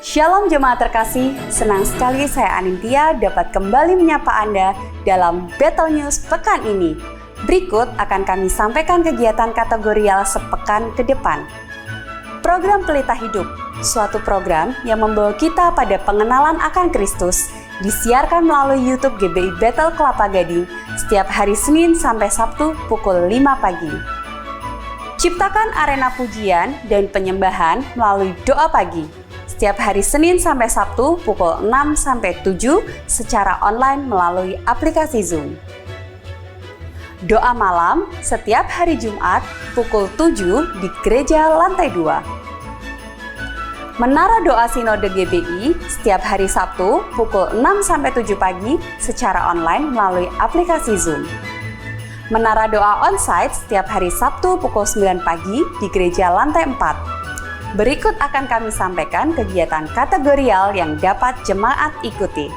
Shalom jemaat terkasih, senang sekali saya Anintia dapat kembali menyapa Anda dalam Battle News pekan ini. Berikut akan kami sampaikan kegiatan kategorial sepekan ke depan. Program Pelita Hidup, suatu program yang membawa kita pada pengenalan akan Kristus, disiarkan melalui YouTube GBI Battle Kelapa Gading setiap hari Senin sampai Sabtu pukul 5 pagi. Ciptakan arena pujian dan penyembahan melalui doa pagi setiap hari Senin sampai Sabtu pukul 6 sampai 7 secara online melalui aplikasi Zoom. Doa malam setiap hari Jumat pukul 7 di gereja lantai 2. Menara doa Sinode GBI setiap hari Sabtu pukul 6 sampai 7 pagi secara online melalui aplikasi Zoom. Menara doa onsite setiap hari Sabtu pukul 9 pagi di gereja lantai 4. Berikut akan kami sampaikan kegiatan kategorial yang dapat jemaat ikuti.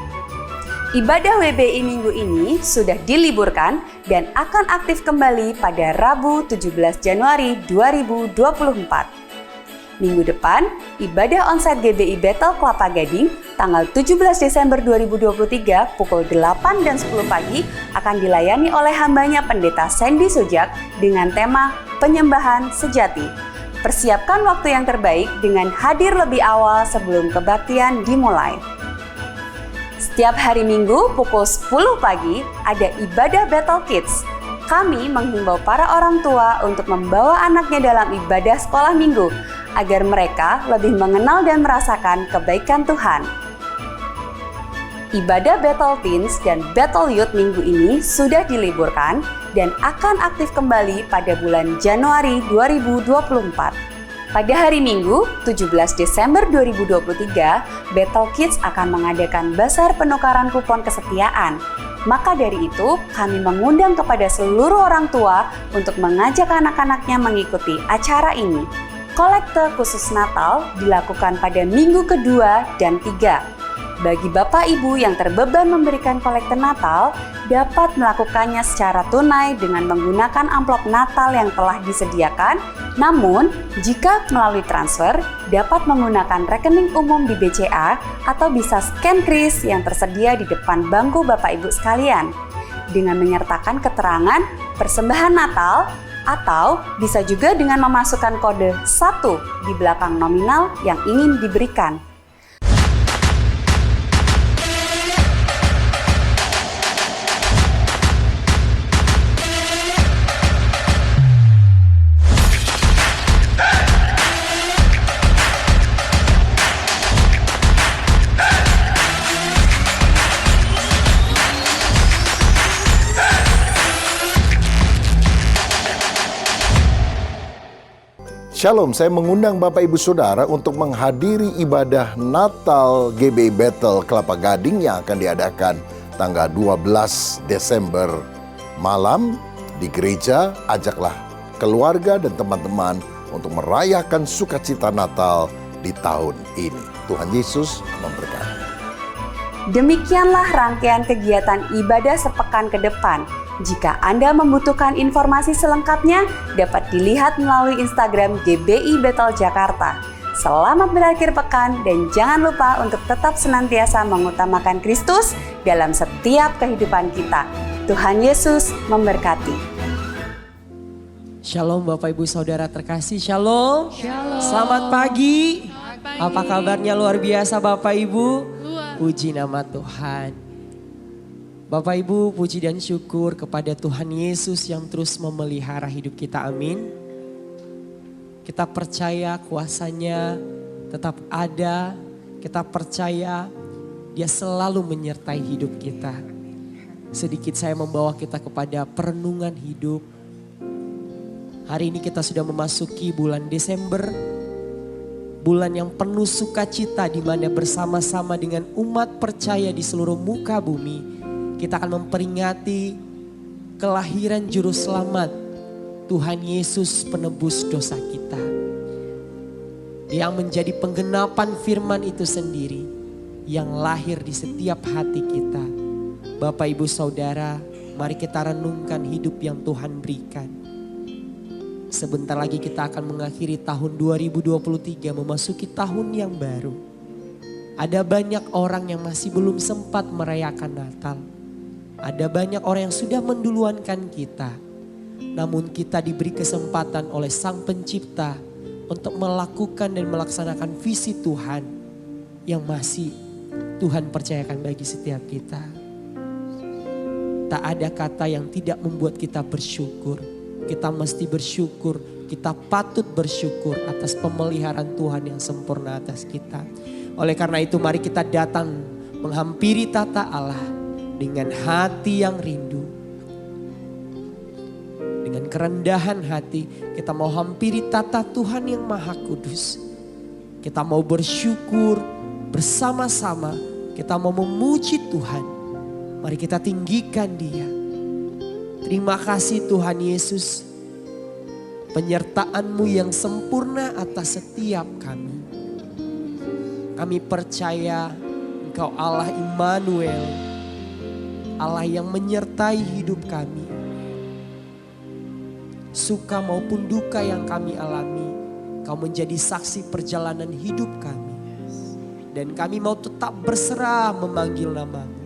Ibadah WBI minggu ini sudah diliburkan dan akan aktif kembali pada Rabu 17 Januari 2024. Minggu depan, ibadah onsite GBI Battle Kelapa Gading tanggal 17 Desember 2023 pukul 8 dan 10 pagi akan dilayani oleh hambanya Pendeta Sandy Sujak dengan tema Penyembahan Sejati. Persiapkan waktu yang terbaik dengan hadir lebih awal sebelum kebaktian dimulai. Setiap hari Minggu pukul 10 pagi ada ibadah Battle Kids. Kami menghimbau para orang tua untuk membawa anaknya dalam ibadah sekolah minggu agar mereka lebih mengenal dan merasakan kebaikan Tuhan. Ibadah Battle Teens dan Battle Youth minggu ini sudah diliburkan dan akan aktif kembali pada bulan Januari 2024. Pada hari Minggu, 17 Desember 2023, Battle Kids akan mengadakan basar penukaran kupon kesetiaan. Maka dari itu, kami mengundang kepada seluruh orang tua untuk mengajak anak-anaknya mengikuti acara ini. Kolekte khusus Natal dilakukan pada minggu kedua dan 3. Bagi Bapak Ibu yang terbeban memberikan kolekte Natal, dapat melakukannya secara tunai dengan menggunakan amplop Natal yang telah disediakan. Namun, jika melalui transfer, dapat menggunakan rekening umum di BCA atau bisa scan kris yang tersedia di depan bangku Bapak Ibu sekalian. Dengan menyertakan keterangan persembahan Natal, atau bisa juga dengan memasukkan kode 1 di belakang nominal yang ingin diberikan. Shalom, saya mengundang Bapak Ibu Saudara untuk menghadiri ibadah Natal GBI Battle Kelapa Gading yang akan diadakan tanggal 12 Desember malam di gereja. Ajaklah keluarga dan teman-teman untuk merayakan sukacita Natal di tahun ini. Tuhan Yesus memberkati. Demikianlah rangkaian kegiatan ibadah sepekan ke depan. Jika Anda membutuhkan informasi selengkapnya, dapat dilihat melalui Instagram GBI Battle Jakarta. Selamat berakhir pekan dan jangan lupa untuk tetap senantiasa mengutamakan Kristus dalam setiap kehidupan kita. Tuhan Yesus memberkati. Shalom Bapak Ibu Saudara terkasih, shalom. Shalom. Selamat pagi. Selamat pagi. Apa kabarnya luar biasa Bapak Ibu? Puji nama Tuhan. Bapak Ibu, puji dan syukur kepada Tuhan Yesus yang terus memelihara hidup kita, amin. Kita percaya kuasanya tetap ada, kita percaya Dia selalu menyertai hidup kita. Sedikit saya membawa kita kepada perenungan hidup. Hari ini kita sudah memasuki bulan Desember, bulan yang penuh sukacita di mana bersama-sama dengan umat percaya di seluruh muka bumi, kita akan memperingati kelahiran Juru Selamat Tuhan Yesus penebus dosa kita. Yang menjadi penggenapan firman itu sendiri yang lahir di setiap hati kita. Bapak Ibu Saudara, mari kita renungkan hidup yang Tuhan berikan. Sebentar lagi kita akan mengakhiri tahun 2023, memasuki tahun yang baru. Ada banyak orang yang masih belum sempat merayakan Natal. Ada banyak orang yang sudah menduluankan kita. Namun kita diberi kesempatan oleh Sang Pencipta untuk melakukan dan melaksanakan visi Tuhan yang masih Tuhan percayakan bagi setiap kita. Tak ada kata yang tidak membuat kita bersyukur. Kita mesti bersyukur, kita patut bersyukur atas pemeliharaan Tuhan yang sempurna atas kita. Oleh karena itu mari kita datang menghampiri tata Allah dengan hati yang rindu. Dengan kerendahan hati kita mau hampiri tata Tuhan yang Maha Kudus. Kita mau bersyukur bersama-sama, kita mau memuji Tuhan. Mari kita tinggikan Dia. Terima kasih Tuhan Yesus, penyertaan-Mu yang sempurna atas setiap kami. Kami percaya Engkau Allah Immanuel, Allah yang menyertai hidup kami. Suka maupun duka yang kami alami, Kau menjadi saksi perjalanan hidup kami. Dan kami mau tetap berserah memanggil nama-Mu.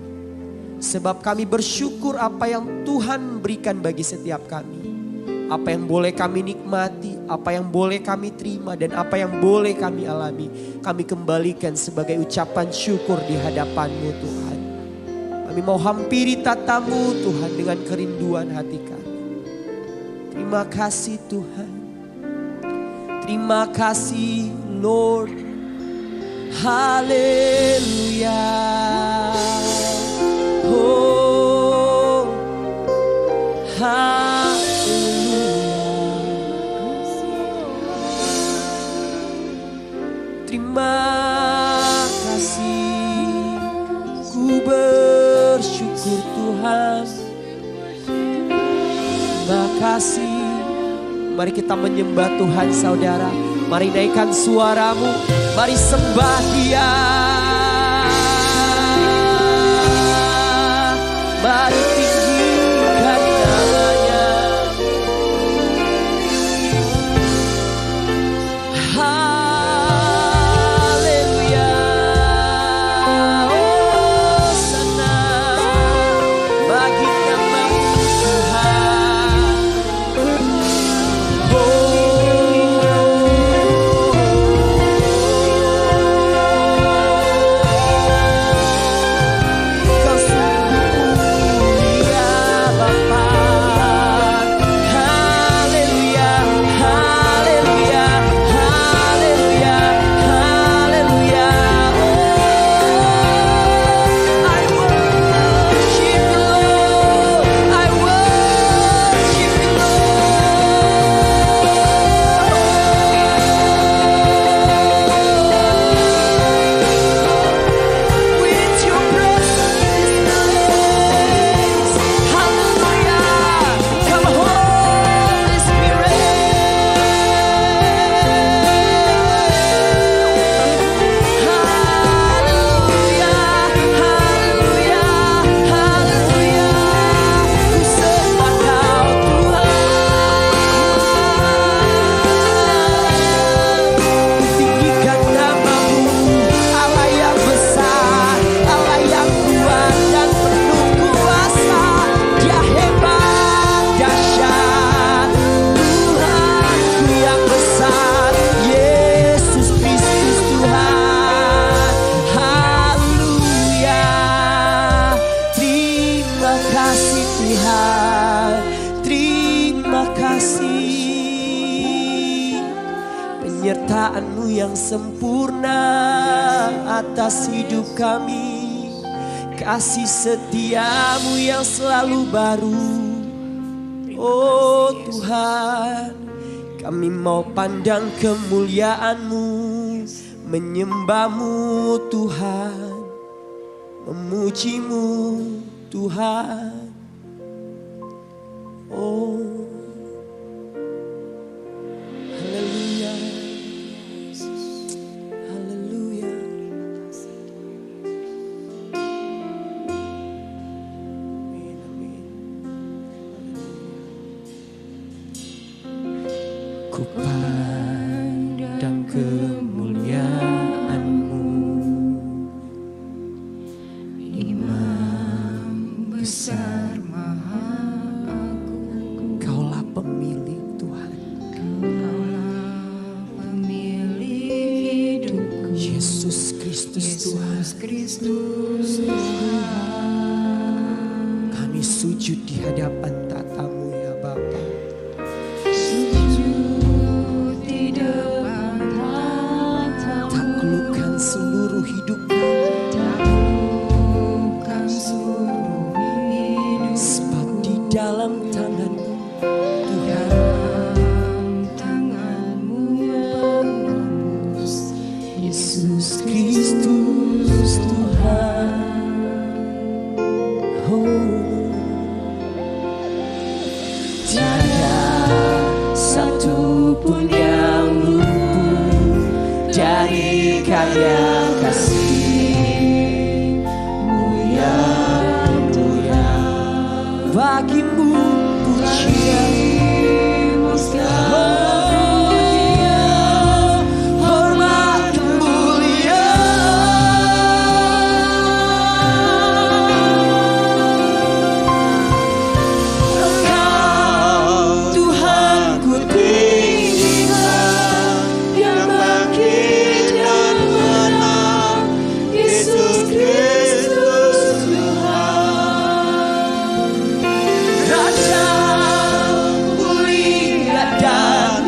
Sebab kami bersyukur apa yang Tuhan berikan bagi setiap kami. Apa yang boleh kami nikmati, apa yang boleh kami terima, dan apa yang boleh kami alami. Kami kembalikan sebagai ucapan syukur di hadapan-Mu Tuhan. Kami mau hampiri tata-Mu Tuhan dengan kerinduan hati kami. Terima kasih Tuhan. Terima kasih Lord. Haleluya. Oh, terima kasih, ku bersyukur Tuhan. Terima kasih. Mari kita menyembah Tuhan saudara. Mari naikkan suaramu, mari sembah Dia. Mari tinggikan nama-Nya. Penyertaan-Mu yang sempurna atas hidup kami. Kasih setia-Mu yang selalu baru. Oh Tuhan, kami mau pandang kemuliaan-Mu, menyembah-Mu Tuhan, memuji-Mu Tuhan. Oh haleluya, haleluya. Amin, amin. Ku pandang kemuliaan-Mu, Kristus Tuhan. Kami sujud di hadapan tatamu ya Bapa. Taklukkan seluruh hidup kami. Sebab di dalam tangan-Mu Tuhan. Yesus Kristus Tuhan. Oh, tiada satu pun yang luput dari karya kasih-Mu yang mulia. Bagimu pujian, hormat kemuliaan. Tuhan ku tinggikan, yang bangkit dan menang, Yesus Kristus Tuhan. Raja mulia dan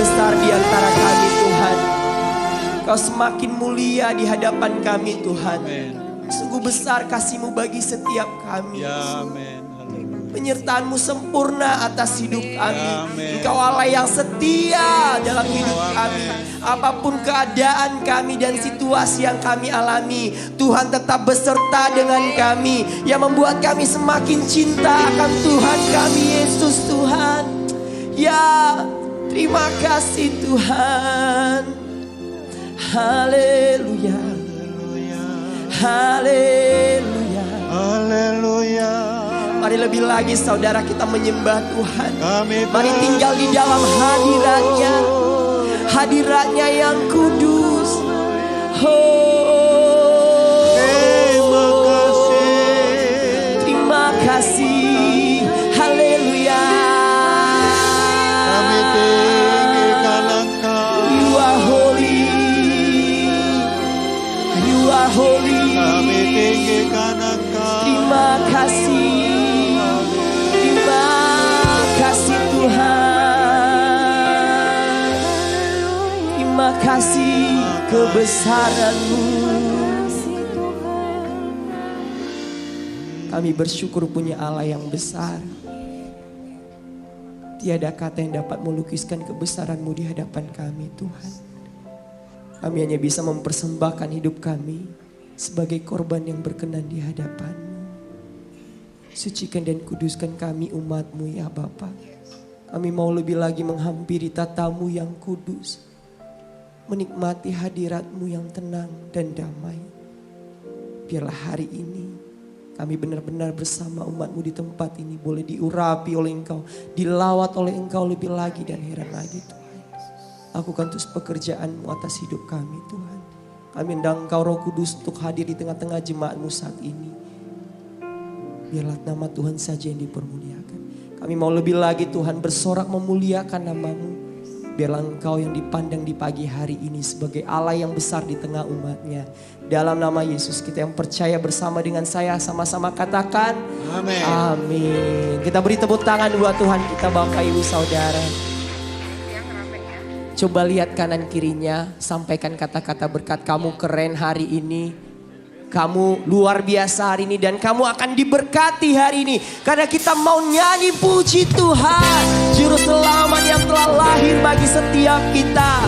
besar di antara kami Tuhan. Kau semakin mulia di hadapan kami Tuhan. Sungguh besar kasih-Mu bagi setiap kami. Penyertaan-Mu sempurna atas hidup kami. Engkau Allah yang setia dalam hidup kami. Apapun keadaan kami dan situasi yang kami alami, Tuhan tetap beserta dengan kami. Yang membuat kami semakin cinta akan Tuhan kami Yesus Tuhan. Ya, terima kasih Tuhan. Haleluya. Haleluya. Haleluya. Mari lebih lagi saudara kita menyembah Tuhan. Mari tinggal di dalam hadirat-Nya. Hadirat-Nya yang kudus. Terima kasih. Haleluya. Kami tinggikan Engkau. You are holy. You are holy. Kami tinggikan Engkau. Terima kasih. Terima kasih Tuhan. Terima kasih kebesaran-Mu. Kami bersyukur punya Allah yang besar. Tiada kata yang dapat melukiskan kebesaran-Mu di hadapan kami Tuhan. Kami hanya bisa mempersembahkan hidup kami sebagai korban yang berkenan di hadapan-Mu. Sucikan dan kuduskan kami umat-Mu ya Bapa. Kami mau lebih lagi menghampiri tata-Mu yang kudus. Menikmati hadirat-Mu yang tenang dan damai. Biarlah hari ini kami benar-benar bersama umat-Mu di tempat ini boleh diurapi oleh Engkau. Dilawat oleh Engkau lebih lagi dan heran lagi Tuhan. Lakukan terus pekerjaan-Mu atas hidup kami Tuhan. Kami undang Engkau Roh Kudus untuk hadir di tengah-tengah jemaat-Mu saat ini. Biarlah nama Tuhan saja yang dipermuliakan. Kami mau lebih lagi Tuhan bersorak memuliakan nama-Mu. Biarlah Engkau yang dipandang di pagi hari ini sebagai Allah yang besar di tengah umat-Nya. Dalam nama Yesus kita yang percaya bersama dengan saya sama-sama katakan Amin. Amin. Kita beri tepuk tangan buat Tuhan kita Bapak Ibu Saudara. Coba lihat kanan kirinya, sampaikan kata-kata berkat. Kamu keren hari ini. Kamu luar biasa hari ini dan kamu akan diberkati hari ini. Karena kita mau nyanyi puji Tuhan. Juru selamat yang telah lahir bagi setiap kita.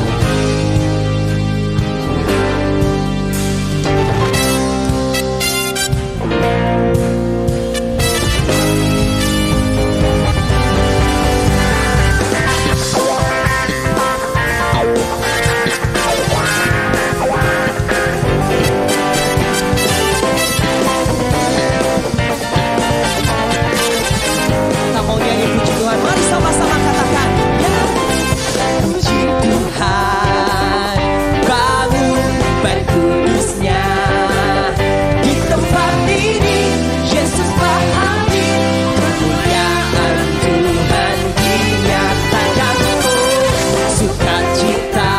Mari sama-sama katakan ya. Puji Tuhan, bangun bait kudusnya. Di tempat ini Yesus hadir, kemuliaan Tuhan dinyatakan. Sukacita,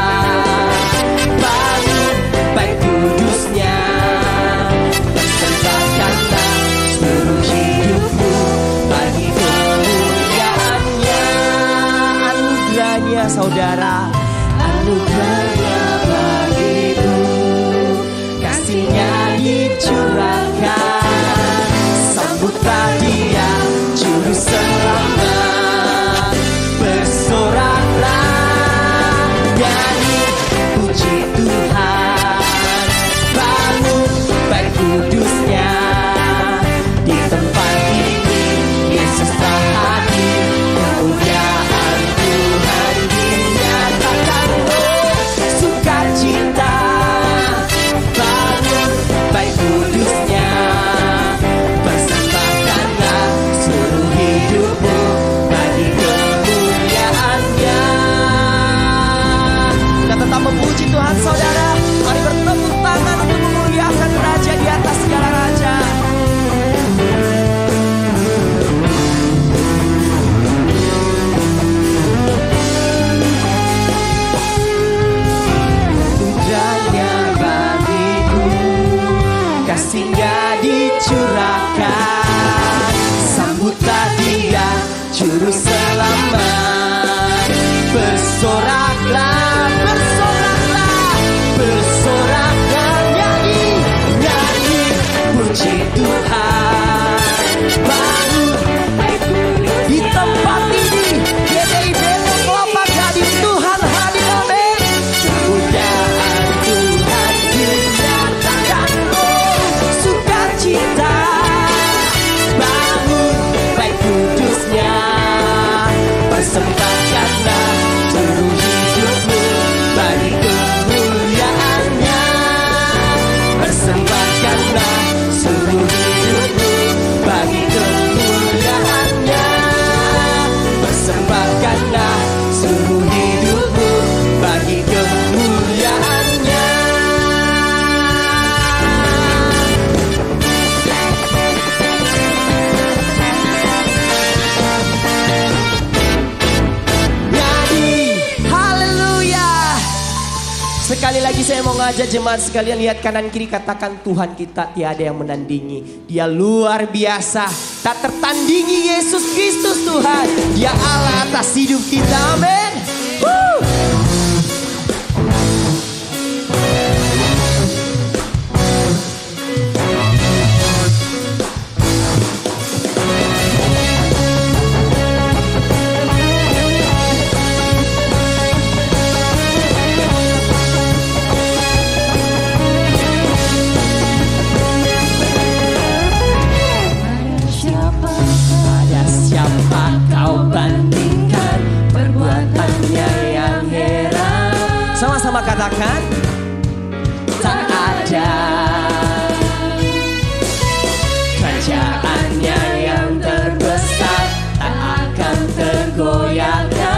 bangun bait kudusnya. Persembahkanlah seluruh hidupmu bagi saudara, anugerahnya bagimu, kasihnya dicurahkan, sambutlah dia juru selamat, bersoraklah nyanyi puji Tuhan, bangun bait kudusnya. Di tempat ini Yesus hadir, kemuliaan Tuhan dinyatakan. Sukacita, bangun bait kudusnya. Persembahkanlah seluruh hidupmu bagi kemuliaan-Nya. Kita tetap memuji Tuhan saudara. Mari bertepuk tangan untuk memuliakan Raja di atas segala raja. Kasihnya dicurahkan, sambutlah dia juru selamat, bersorak bersoraklah, bersoraklah, bersoraklah, nyanyi, nyanyi, puji Tuhan. Bangun di tempat ini, GBI Betel Kelapa Gading, Tuhan hadir, amin. Kemuliaan Tuhan dinyatakan, oh sukacita. Bangun baik kudusnya, persembahkanlah seluruh hidupmu bagi kemuliaannya. Persembahkanlah seluruh hidupmu bagi kemuliaannya. Persembahkanlah seluruh hidupmu bagi kemuliaannya. Nyanyi, haleluya. Sekali lagi saya mau ngajak jemaat sekalian, lihat kanan kiri, katakan Tuhan kita tiada yang menandingi. Dia luar biasa, tak tertandingi Yesus Kristus Tuhan. Dia Allah atas hidup kita, amin. Woo! Pada siapa kau bandingkan perbuatannya yang heran? Sama-sama katakan, tak ada kerajaannya yang terbesar, tak akan tergoyahkan.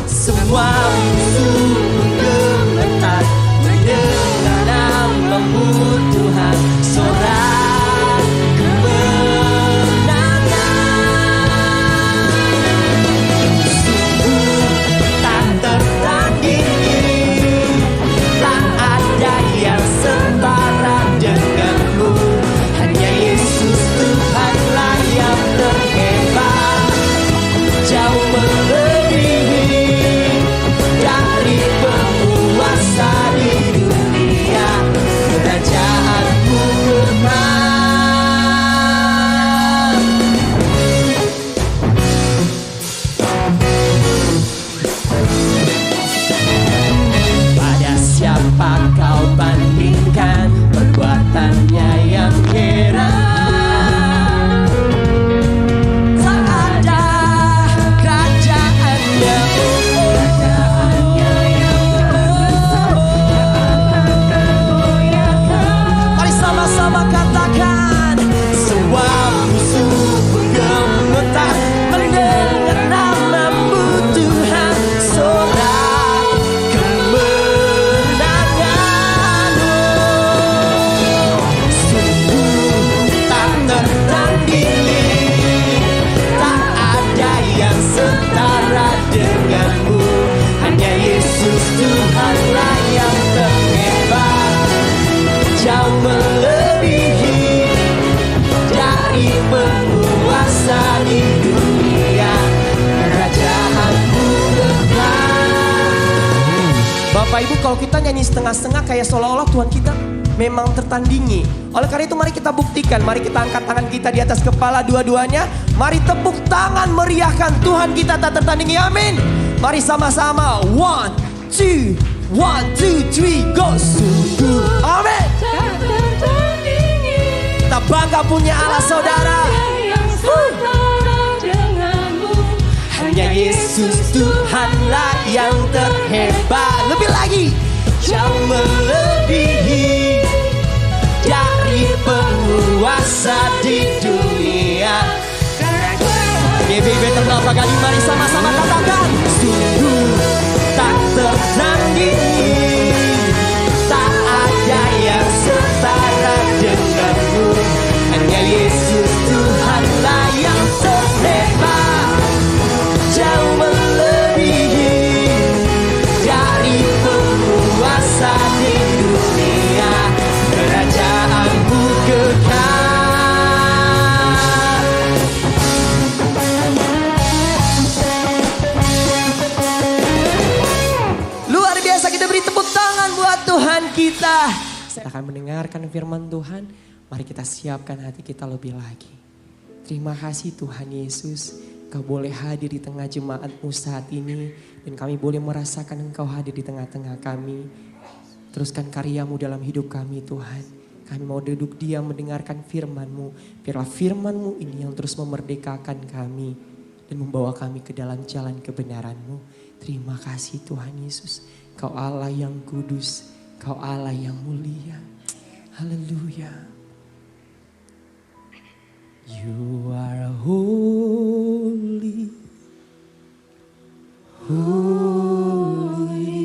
Semua musuh gemetar mendengar namamu Tuhan, sorak kemenangan. Sungguh tak tertandingi, tak ada yang setara denganmu. Hanya Yesus Tuhanlah yang terhebat, jauh melebihi dari penguasa di dunia. Kerajaanmu kekal. Pada siapa kau bandingkan perbuatannya yang heran? Tak ada kerajaannya, kerajaannya yang terbesar, tak akan tergoyahkan. Mari sama-sama katakan, semua musuh gemetar mendengar namamu Tuhan, sorak kemenangan. Sungguh tak tertandingi, tak ada yang setara denganmu. Hanya Yesus Tuhanlah yang terhebat, jauh melebihi dari penguasa di dunia. Kerajaanmu kekal. Bapak Ibu, kalau kita nyanyi setengah-setengah kayak seolah-olah Tuhan kita memang tertandingi. Oleh karena itu mari kita buktikan, mari kita angkat tangan kita di atas kepala dua-duanya. Mari tepuk tangan meriahkan Tuhan kita tak tertandingi, amin. Mari sama-sama, 1, 2, 1, 2, 3, go. Sungguh, amin. Kita bangga punya Allah saudara. Hanya Yesus Tuhanlah yang terhebat. Lebih lagi, jauh melebihi dari penguasa di dunia. GBI Betel Kelapa Gading, mari sama-sama katakan, sungguh tak tertandingi, tak ada yang setara denganmu. Hanya Yesus Tuhanlah yang terhebat, jauh melebihi dari penguasa di dunia. Kerajaanmu kekal. Kita akan mendengarkan firman Tuhan. Mari kita siapkan hati kita lebih lagi. Terima kasih Tuhan Yesus. Kau boleh hadir di tengah jemaat-Mu saat ini. Dan kami boleh merasakan Engkau hadir di tengah-tengah kami. Teruskan karya-Mu dalam hidup kami Tuhan. Kami mau duduk diam mendengarkan firman-Mu. Biarlah firman-Mu ini yang terus memerdekakan kami. Dan membawa kami ke dalam jalan kebenaran-Mu. Terima kasih Tuhan Yesus. Kau Allah yang kudus. Kau Allah yang mulia. Haleluya. You are holy, holy,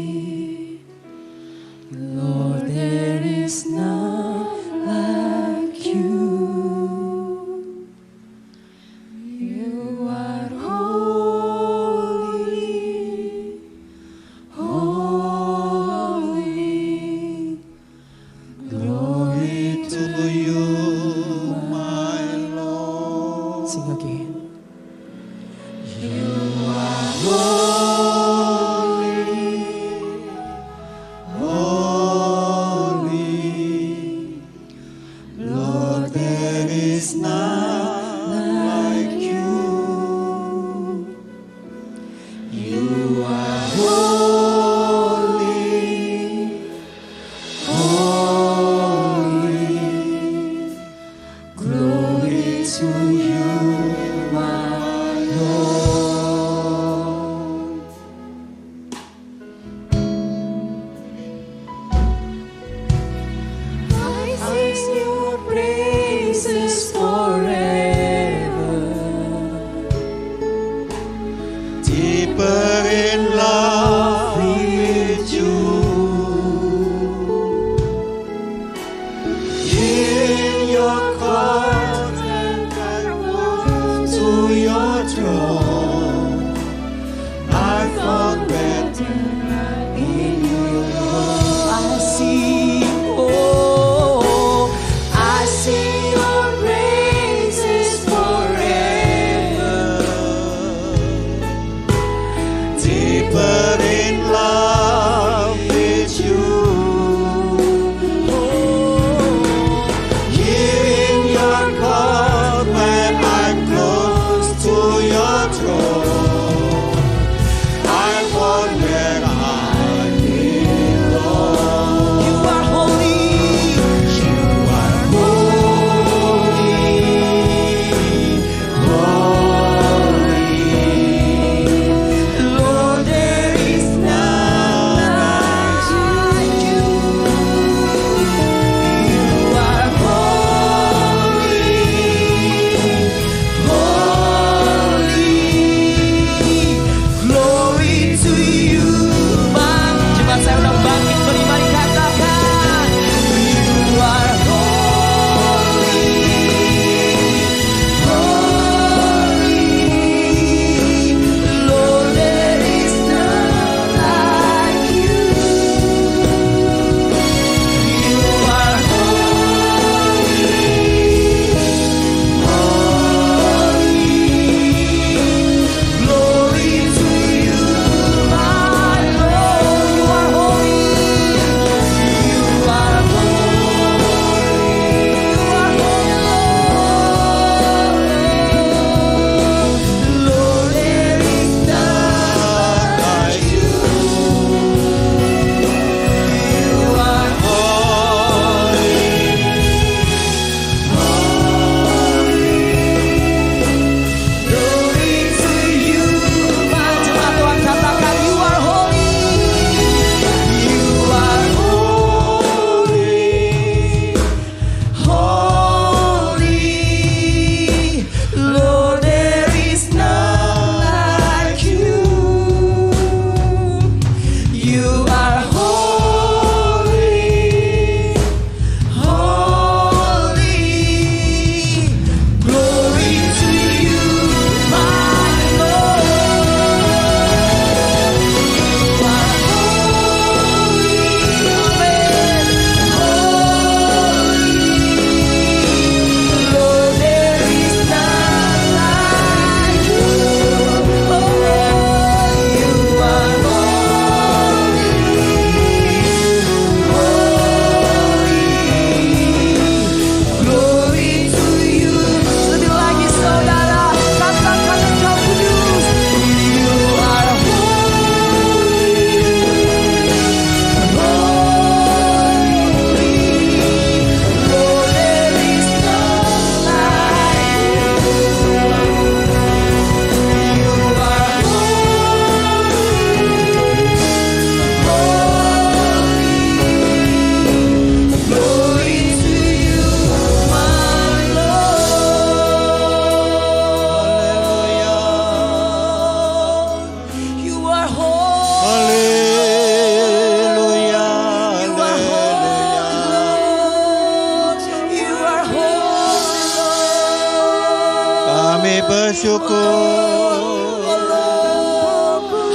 Lord, there is none like you. You are holy, holy, Glory to you, my Lord. Sing again. You are holy, holy, Lord, there is none like you. You are holy, holy, glory to you, my Lord. I sing your praises forever. Deeper in love with you, in your court and close to your throne. I found better in your love. I sing, oh, I sing your praises forever. Deeper in love with you, here in your court when I'm close to your throne, I found where I belong. You are holy. You are holy, holy, Lord, there is none like you. You are holy, holy,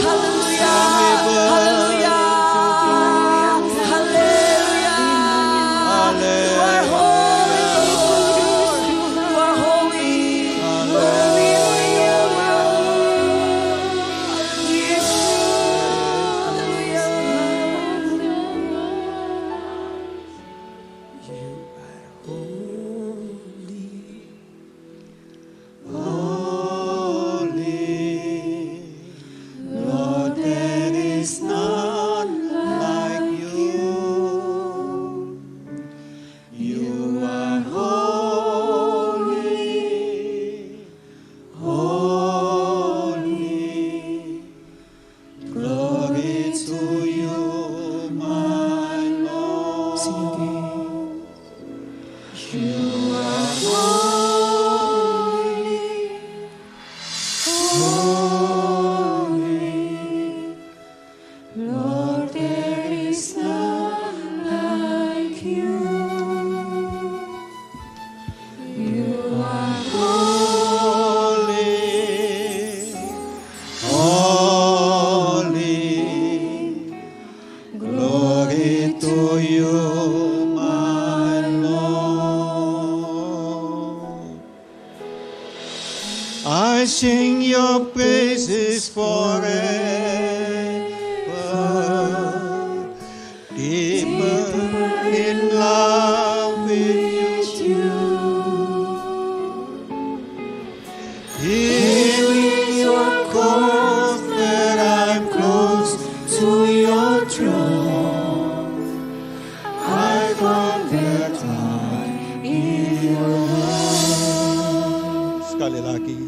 Haleluya, haleluya, haleluya. You are holy, you are holy. Lord, there is none like you. You are holy, holy. Glory to you, my Lord. Sing again. You are holy, holy. Lord, there is none like you. You are holy, holy. Glory to you, my Lord. I sing your praises forever, deeper in love with you. Here in your court where I'm close to your throne, I found that I'm in your love. Sekali lagi.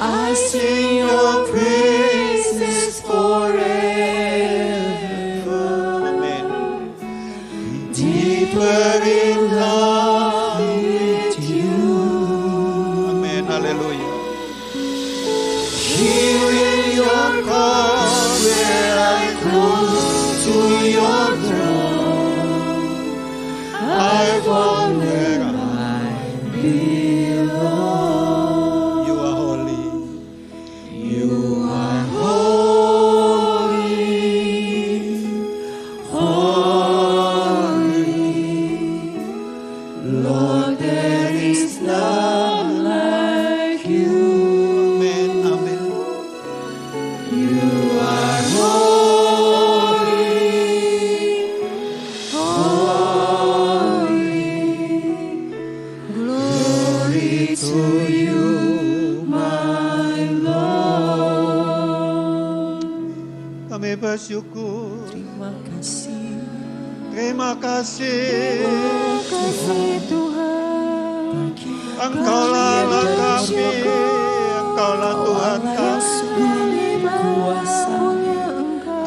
I sing your praises forever. Amen. Deeper in love with you. Amen. Hallelujah. Here in your cause where I'm close to your throne, I found where I belong. You are holy. You are holy, holy. Lord, there is none like you. Amen, amen. You are holy, holy. Glory to you, my Lord. Kami bersyukur. Terima kasih. Terima kasih. Tuhan. Engkaulah Allah kami, Engkaulah Tuhan kami. Kuasa.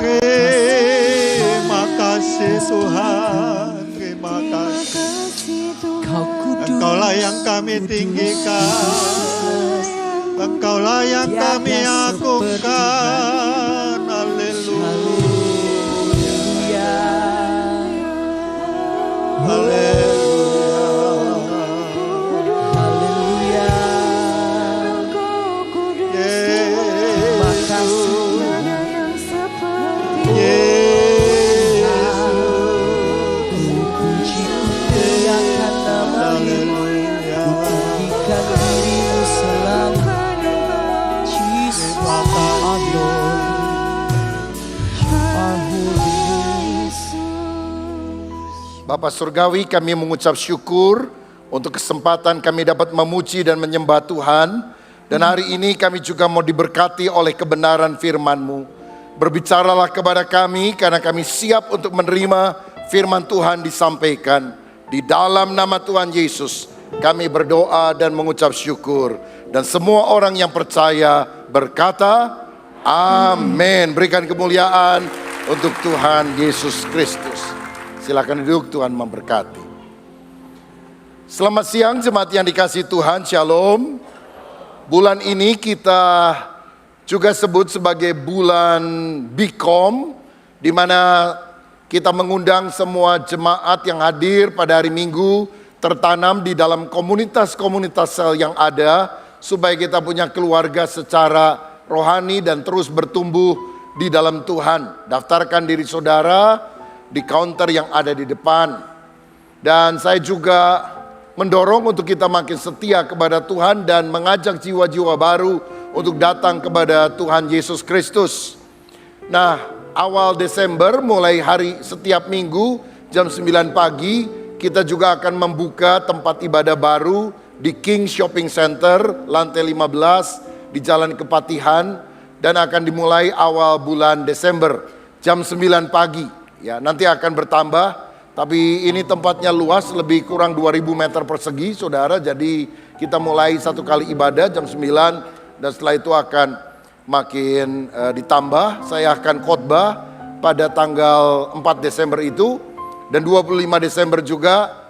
Terima kasih Tuhan, terima kasih. Kau kudus. Engkaulah yang kami tinggikan, Engkaulah yang kami agungkan. Haleluya, haleluya. Haleluya. Terima kasih. Puji muliakan nama-Mu, tinggikan diri-Mu selalu. Jesus, our Lord, our holy. Bapa Surgawi, kami mengucap syukur untuk kesempatan kami dapat memuji dan menyembah Tuhan. Dan hari ini kami juga mau diberkati oleh kebenaran firman-Mu. Berbicaralah kepada kami karena kami siap untuk menerima firman Tuhan disampaikan. Di dalam nama Tuhan Yesus kami berdoa dan mengucap syukur. Dan semua orang yang percaya berkata, amin. Berikan kemuliaan untuk Tuhan Yesus Kristus. Silakan duduk, Tuhan memberkati. Selamat siang jemaat yang dikasihi Tuhan, Shalom. Bulan ini kita juga sebut sebagai bulan Bikom, di mana kita mengundang semua jemaat yang hadir pada hari Minggu tertanam di dalam komunitas-komunitas sel yang ada supaya kita punya keluarga secara rohani dan terus bertumbuh di dalam Tuhan. Daftarkan diri saudara di counter yang ada di depan. Dan saya juga mendorong untuk kita makin setia kepada Tuhan dan mengajak jiwa-jiwa baru untuk datang kepada Tuhan Yesus Kristus. Nah, awal Desember mulai hari setiap minggu jam 9 pagi kita juga akan membuka tempat ibadah baru di King Shopping Center lantai 15 di Jalan Kepatihan dan akan dimulai awal bulan Desember jam 9 pagi. Ya, nanti akan bertambah, tapi ini tempatnya luas, lebih kurang 2000 meter persegi, saudara. Jadi kita mulai satu kali ibadah jam 9 dan setelah itu akan makin ditambah. Saya akan khotbah pada tanggal 4 Desember itu dan 25 Desember juga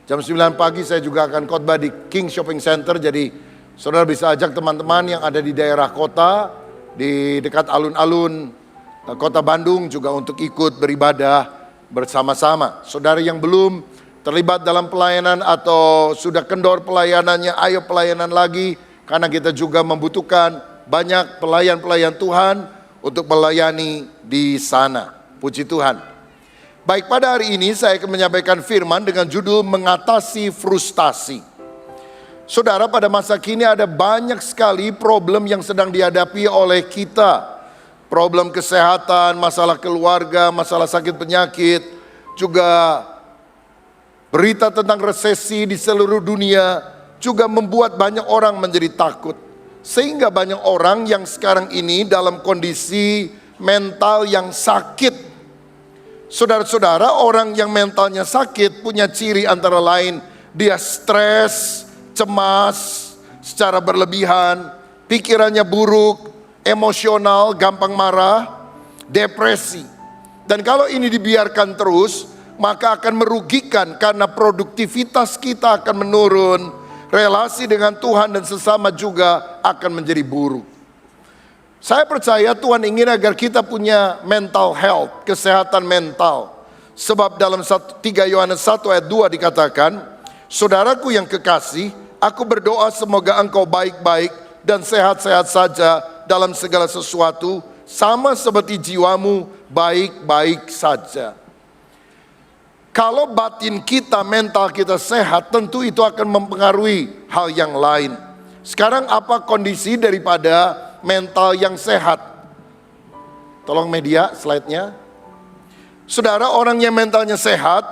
jam 9 pagi saya juga akan khotbah di King Shopping Center. Jadi saudara bisa ajak teman-teman yang ada di daerah kota, di dekat alun-alun kota Bandung juga untuk ikut beribadah bersama-sama. Saudara yang belum terlibat dalam pelayanan atau sudah kendor pelayanannya, ayo pelayanan lagi. Karena kita juga membutuhkan banyak pelayan-pelayan Tuhan untuk melayani di sana. Puji Tuhan. Baik, pada hari ini saya akan menyampaikan firman dengan judul mengatasi frustasi. Saudara, pada masa kini ada banyak sekali problem yang sedang dihadapi oleh kita. Problem kesehatan, masalah keluarga, masalah sakit penyakit, juga berita tentang resesi di seluruh dunia juga membuat banyak orang menjadi takut. Sehingga banyak orang yang sekarang ini dalam kondisi mental yang sakit. Saudara-saudara, orang yang mentalnya sakit punya ciri antara lain dia stres, cemas secara berlebihan, pikirannya buruk, emosional, gampang marah, depresi. Dan kalau ini dibiarkan terus, maka akan merugikan karena produktivitas kita akan menurun, relasi dengan Tuhan dan sesama juga akan menjadi buruk. Saya percaya Tuhan ingin agar kita punya mental health, kesehatan mental. Sebab dalam 3 Yohanes 1 ayat 2 dikatakan, saudaraku yang kekasih, aku berdoa semoga engkau baik-baik dan sehat-sehat saja dalam segala sesuatu, sama seperti jiwamu baik-baik saja. Kalau batin kita, mental kita sehat, tentu itu akan mempengaruhi hal yang lain. Sekarang apa kondisi daripada mental yang sehat? Tolong media slide-nya. Saudara, orang yang mentalnya sehat,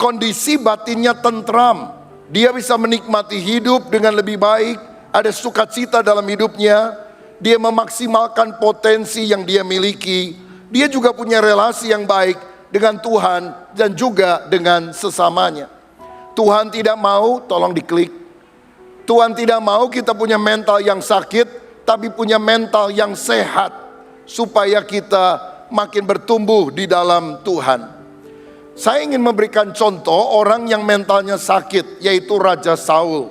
kondisi batinnya tentram. Dia bisa menikmati hidup dengan lebih baik, ada sukacita dalam hidupnya. Dia memaksimalkan potensi yang dia miliki. Dia juga punya relasi yang baik dengan Tuhan dan juga dengan sesamanya. Tuhan tidak mau, tolong diklik. Tuhan tidak mau kita punya mental yang sakit, tapi punya mental yang sehat, supaya kita makin bertumbuh di dalam Tuhan. Saya ingin memberikan contoh orang yang mentalnya sakit, yaitu Raja Saul.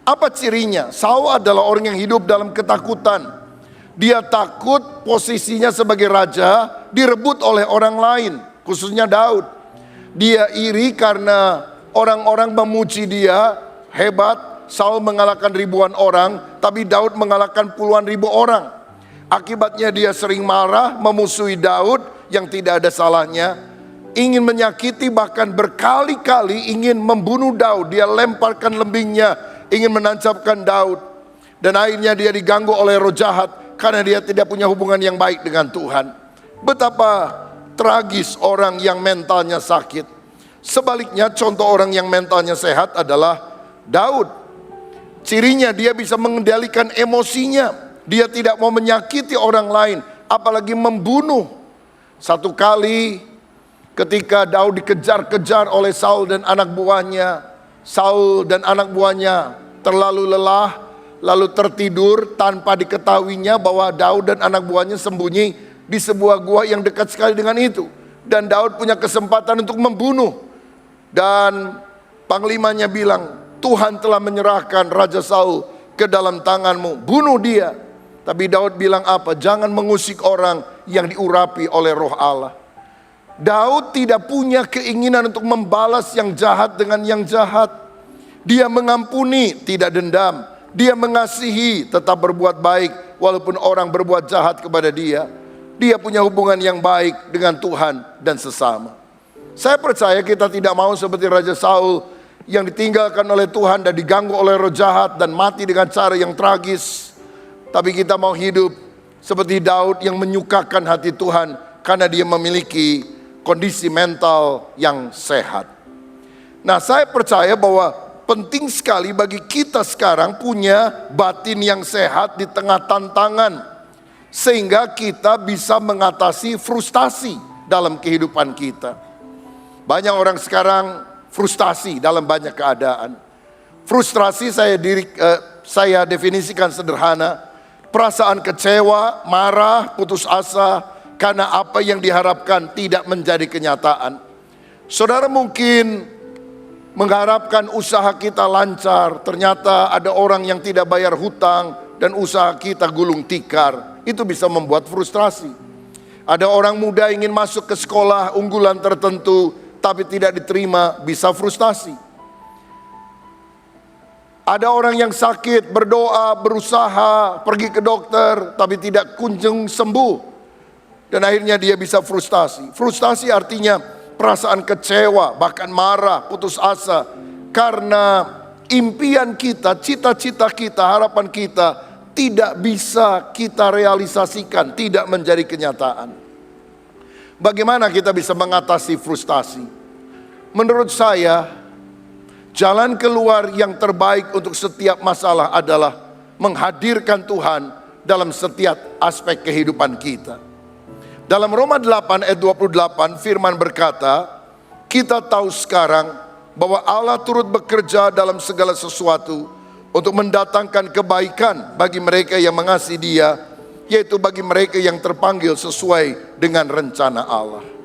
Apa cirinya? Saul adalah orang yang hidup dalam ketakutan. Dia takut posisinya sebagai raja direbut oleh orang lain, khususnya Daud. Dia iri karena orang-orang memuji dia, hebat. Saul mengalahkan ribuan orang, tapi Daud mengalahkan puluhan ribu orang. Akibatnya dia sering marah, memusuhi Daud yang tidak ada salahnya, ingin menyakiti, bahkan berkali-kali ingin membunuh Daud. Dia lemparkan lembingnya, ingin menancapkan Daud. Dan akhirnya dia diganggu oleh roh jahat karena dia tidak punya hubungan yang baik dengan Tuhan. Betapa tragis orang yang mentalnya sakit. Sebaliknya, contoh orang yang mentalnya sehat adalah Daud. Cirinya dia bisa mengendalikan emosinya. Dia tidak mau menyakiti orang lain, apalagi membunuh. Satu kali ketika Daud dikejar-kejar oleh Saul dan anak buahnya, Saul dan anak buahnya terlalu lelah, lalu tertidur tanpa diketahuinya bahwa Daud dan anak buahnya sembunyi di sebuah gua yang dekat sekali dengan itu. Dan Daud punya kesempatan untuk membunuh. Dan panglimanya bilang, Tuhan telah menyerahkan Raja Saul ke dalam tanganmu, bunuh dia. Tapi Daud bilang apa? Jangan mengusik orang yang diurapi oleh roh Allah. Daud tidak punya keinginan untuk membalas yang jahat dengan yang jahat. Dia mengampuni, tidak dendam. Dia mengasihi, tetap berbuat baik walaupun orang berbuat jahat kepada dia. Dia punya hubungan yang baik dengan Tuhan dan sesama. Saya percaya kita tidak mau seperti Raja Saul yang ditinggalkan oleh Tuhan dan diganggu oleh roh jahat dan mati dengan cara yang tragis. Tapi kita mau hidup seperti Daud yang menyukakan hati Tuhan karena dia memiliki kondisi mental yang sehat. Nah, saya percaya bahwa penting sekali bagi kita sekarang punya batin yang sehat di tengah tantangan, sehingga kita bisa mengatasi frustasi dalam kehidupan kita. Banyak orang sekarang frustasi dalam banyak keadaan. Frustrasi saya definisikan sederhana, perasaan kecewa, marah, putus asa karena apa yang diharapkan tidak menjadi kenyataan. Saudara mungkin mengharapkan usaha kita lancar, ternyata ada orang yang tidak bayar hutang dan usaha kita gulung tikar. Itu bisa membuat frustrasi. Ada orang muda ingin masuk ke sekolah unggulan tertentu tapi tidak diterima, bisa frustasi. Ada orang yang sakit, berdoa, berusaha, pergi ke dokter tapi tidak kunjung sembuh. Dan akhirnya dia bisa frustasi. Frustasi artinya perasaan kecewa, bahkan marah, putus asa. Karena impian kita, cita-cita kita, harapan kita tidak bisa kita realisasikan, tidak menjadi kenyataan. Bagaimana kita bisa mengatasi frustasi? Menurut saya, jalan keluar yang terbaik untuk setiap masalah adalah menghadirkan Tuhan dalam setiap aspek kehidupan kita. Dalam Roma 8 ayat 28 firman berkata, kita tahu sekarang bahwa Allah turut bekerja dalam segala sesuatu untuk mendatangkan kebaikan bagi mereka yang mengasihi Dia, yaitu bagi mereka yang terpanggil sesuai dengan rencana Allah.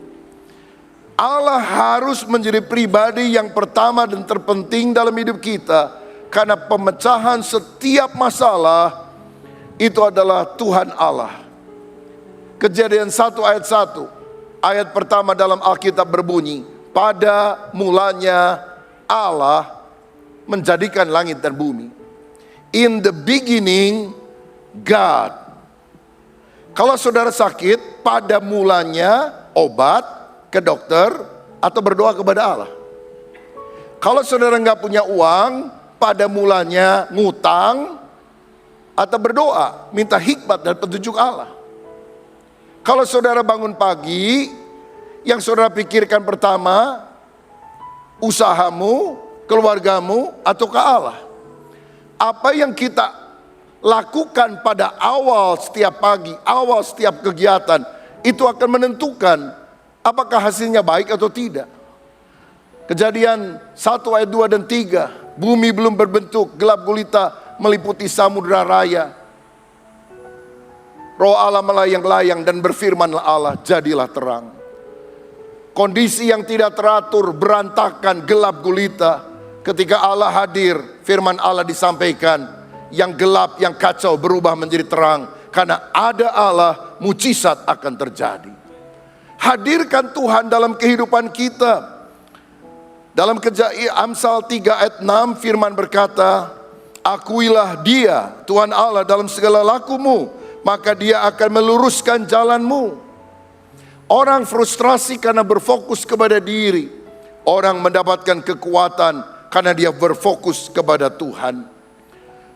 Allah harus menjadi pribadi yang pertama dan terpenting dalam hidup kita, karena pemecahan setiap masalah itu adalah Tuhan Allah. Kejadian 1 ayat 1, ayat pertama dalam Alkitab berbunyi, pada mulanya Allah menjadikan langit dan bumi. In the beginning, God. Kalau saudara sakit, pada mulanya obat, ke dokter, atau berdoa kepada Allah. Kalau saudara nggak punya uang, pada mulanya ngutang, atau berdoa, minta hikmat dan petunjuk Allah. Kalau saudara bangun pagi, yang saudara pikirkan pertama, usahamu, keluargamu, atau ke Allah? Apa yang kita lakukan pada awal setiap pagi, awal setiap kegiatan, itu akan menentukan apakah hasilnya baik atau tidak. Kejadian 1 ayat 2 dan 3, bumi belum berbentuk, gelap gulita meliputi samudra raya. Roh Allah melayang-layang dan berfirmanlah Allah, jadilah terang. Kondisi yang tidak teratur, berantakan, gelap gulita. Ketika Allah hadir, firman Allah disampaikan, yang gelap, yang kacau berubah menjadi terang. Karena ada Allah, mujizat akan terjadi. Hadirkan Tuhan dalam kehidupan kita. Dalam Amsal 3 ayat 6 firman berkata, akuilah Dia, Tuhan Allah dalam segala lakumu, maka Dia akan meluruskan jalanmu. Orang frustrasi karena berfokus kepada diri. Orang mendapatkan kekuatan karena dia berfokus kepada Tuhan.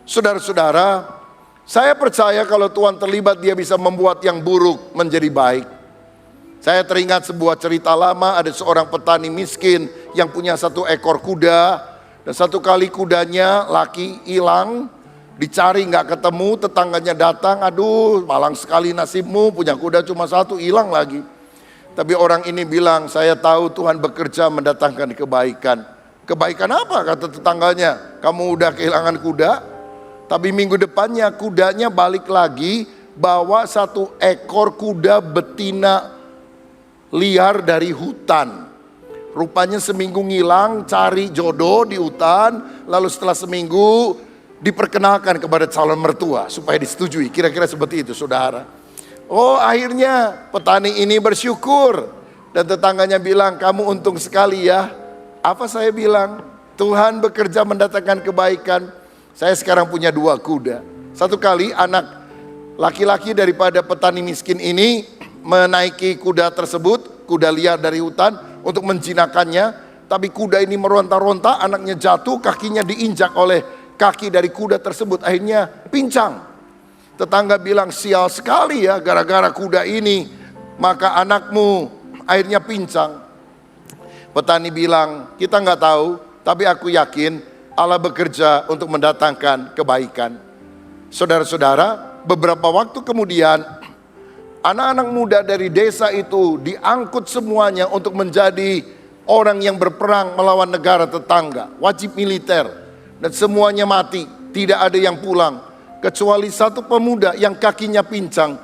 Saudara-saudara, saya percaya kalau Tuhan terlibat, Dia bisa membuat yang buruk menjadi baik. Saya teringat sebuah cerita lama, ada seorang petani miskin yang punya 1 ekor kuda. Dan satu kali kudanya laki hilang, dicari nggak ketemu, tetangganya datang, aduh malang sekali nasibmu, punya kuda cuma 1, hilang lagi. Tapi orang ini bilang, saya tahu Tuhan bekerja mendatangkan kebaikan. Kebaikan apa? Kata tetangganya, kamu udah kehilangan kuda, tapi minggu depannya kudanya balik lagi, bawa 1 ekor kuda betina liar dari hutan. Rupanya seminggu ngilang, cari jodoh di hutan, lalu setelah seminggu diperkenalkan kepada calon mertua supaya disetujui. Kira-kira seperti itu, saudara. Oh, akhirnya petani ini bersyukur dan tetangganya bilang, kamu untung sekali ya. Apa saya bilang? Tuhan bekerja mendatangkan kebaikan. Saya sekarang punya 2 kuda. Satu kali anak laki-laki daripada petani miskin ini menaiki kuda tersebut, kuda liar dari hutan, untuk menjinakkannya. Tapi kuda ini meronta-ronta, anaknya jatuh, kakinya diinjak oleh kaki dari kuda tersebut. Akhirnya pincang. Tetangga bilang, sial sekali ya, gara-gara kuda ini maka anakmu akhirnya pincang. Petani bilang, kita nggak tahu, tapi aku yakin Allah bekerja untuk mendatangkan kebaikan. Saudara-saudara, beberapa waktu kemudian anak-anak muda dari desa itu diangkut semuanya untuk menjadi orang yang berperang melawan negara tetangga, wajib militer, dan semuanya mati, tidak ada yang pulang kecuali satu pemuda yang kakinya pincang,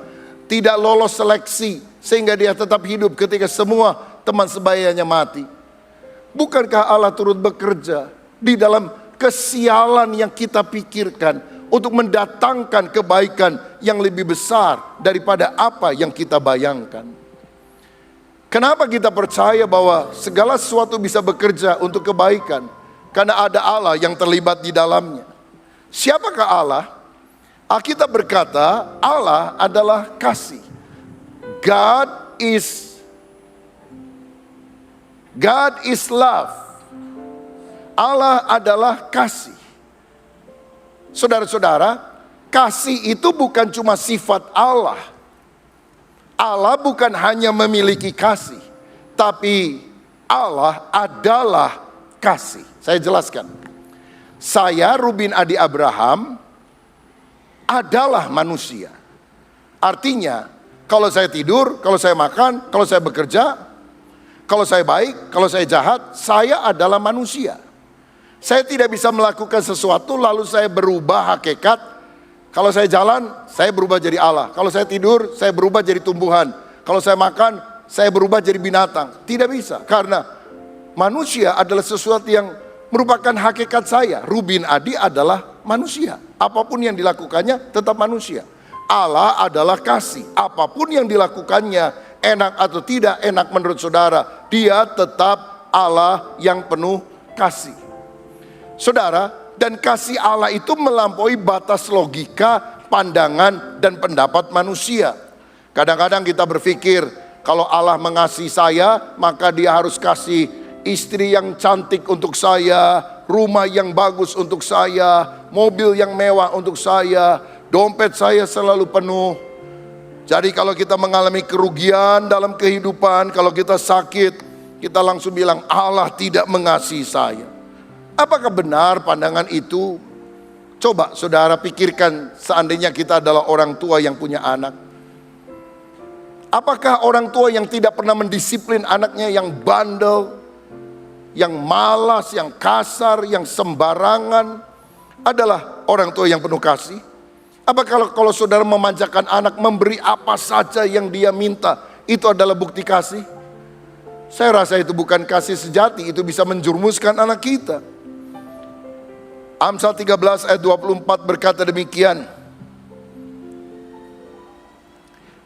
tidak lolos seleksi sehingga dia tetap hidup ketika semua teman sebayanya mati. Bukankah Allah turut bekerja di dalam kesialan yang kita pikirkan untuk mendatangkan kebaikan yang lebih besar daripada apa yang kita bayangkan? Kenapa kita percaya bahwa segala sesuatu bisa bekerja untuk kebaikan? Karena ada Allah yang terlibat di dalamnya. Siapakah Allah? Alkitab berkata Allah adalah kasih. God is love. Allah adalah kasih. Saudara-saudara, kasih itu bukan cuma sifat Allah. Allah bukan hanya memiliki kasih, tapi Allah adalah kasih. Saya jelaskan. Saya, Rubin Adi Abraham, adalah manusia. Artinya, kalau saya tidur, kalau saya makan, kalau saya bekerja, kalau saya baik, kalau saya jahat, saya adalah manusia. Saya tidak bisa melakukan sesuatu lalu saya berubah hakikat. Kalau saya jalan, saya berubah jadi Allah. Kalau saya tidur, saya berubah jadi tumbuhan. Kalau saya makan, saya berubah jadi binatang. Tidak bisa, karena manusia adalah sesuatu yang merupakan hakikat saya. Rubin Adi adalah manusia. Apapun yang dilakukannya tetap manusia. Allah adalah kasih. Apapun yang dilakukannya, enak atau tidak enak menurut saudara, dia tetap Allah yang penuh kasih. Saudara, dan kasih Allah itu melampaui batas logika, pandangan, dan pendapat manusia. Kadang-kadang kita berpikir, kalau Allah mengasihi saya, maka dia harus kasih istri yang cantik untuk saya, rumah yang bagus untuk saya, mobil yang mewah untuk saya, dompet saya selalu penuh. Jadi kalau kita mengalami kerugian dalam kehidupan, kalau kita sakit, kita langsung bilang Allah tidak mengasihi saya. Apakah benar pandangan itu? Coba saudara pikirkan, seandainya kita adalah orang tua yang punya anak. Apakah orang tua yang tidak pernah mendisiplin anaknya, yang bandel, yang malas, yang kasar, yang sembarangan, adalah orang tua yang penuh kasih? Apa kalau saudara memanjakan anak, memberi apa saja yang dia minta, itu adalah bukti kasih? Saya rasa itu bukan kasih sejati, itu bisa menjerumuskan anak kita. Amsal 13 ayat 24 berkata demikian.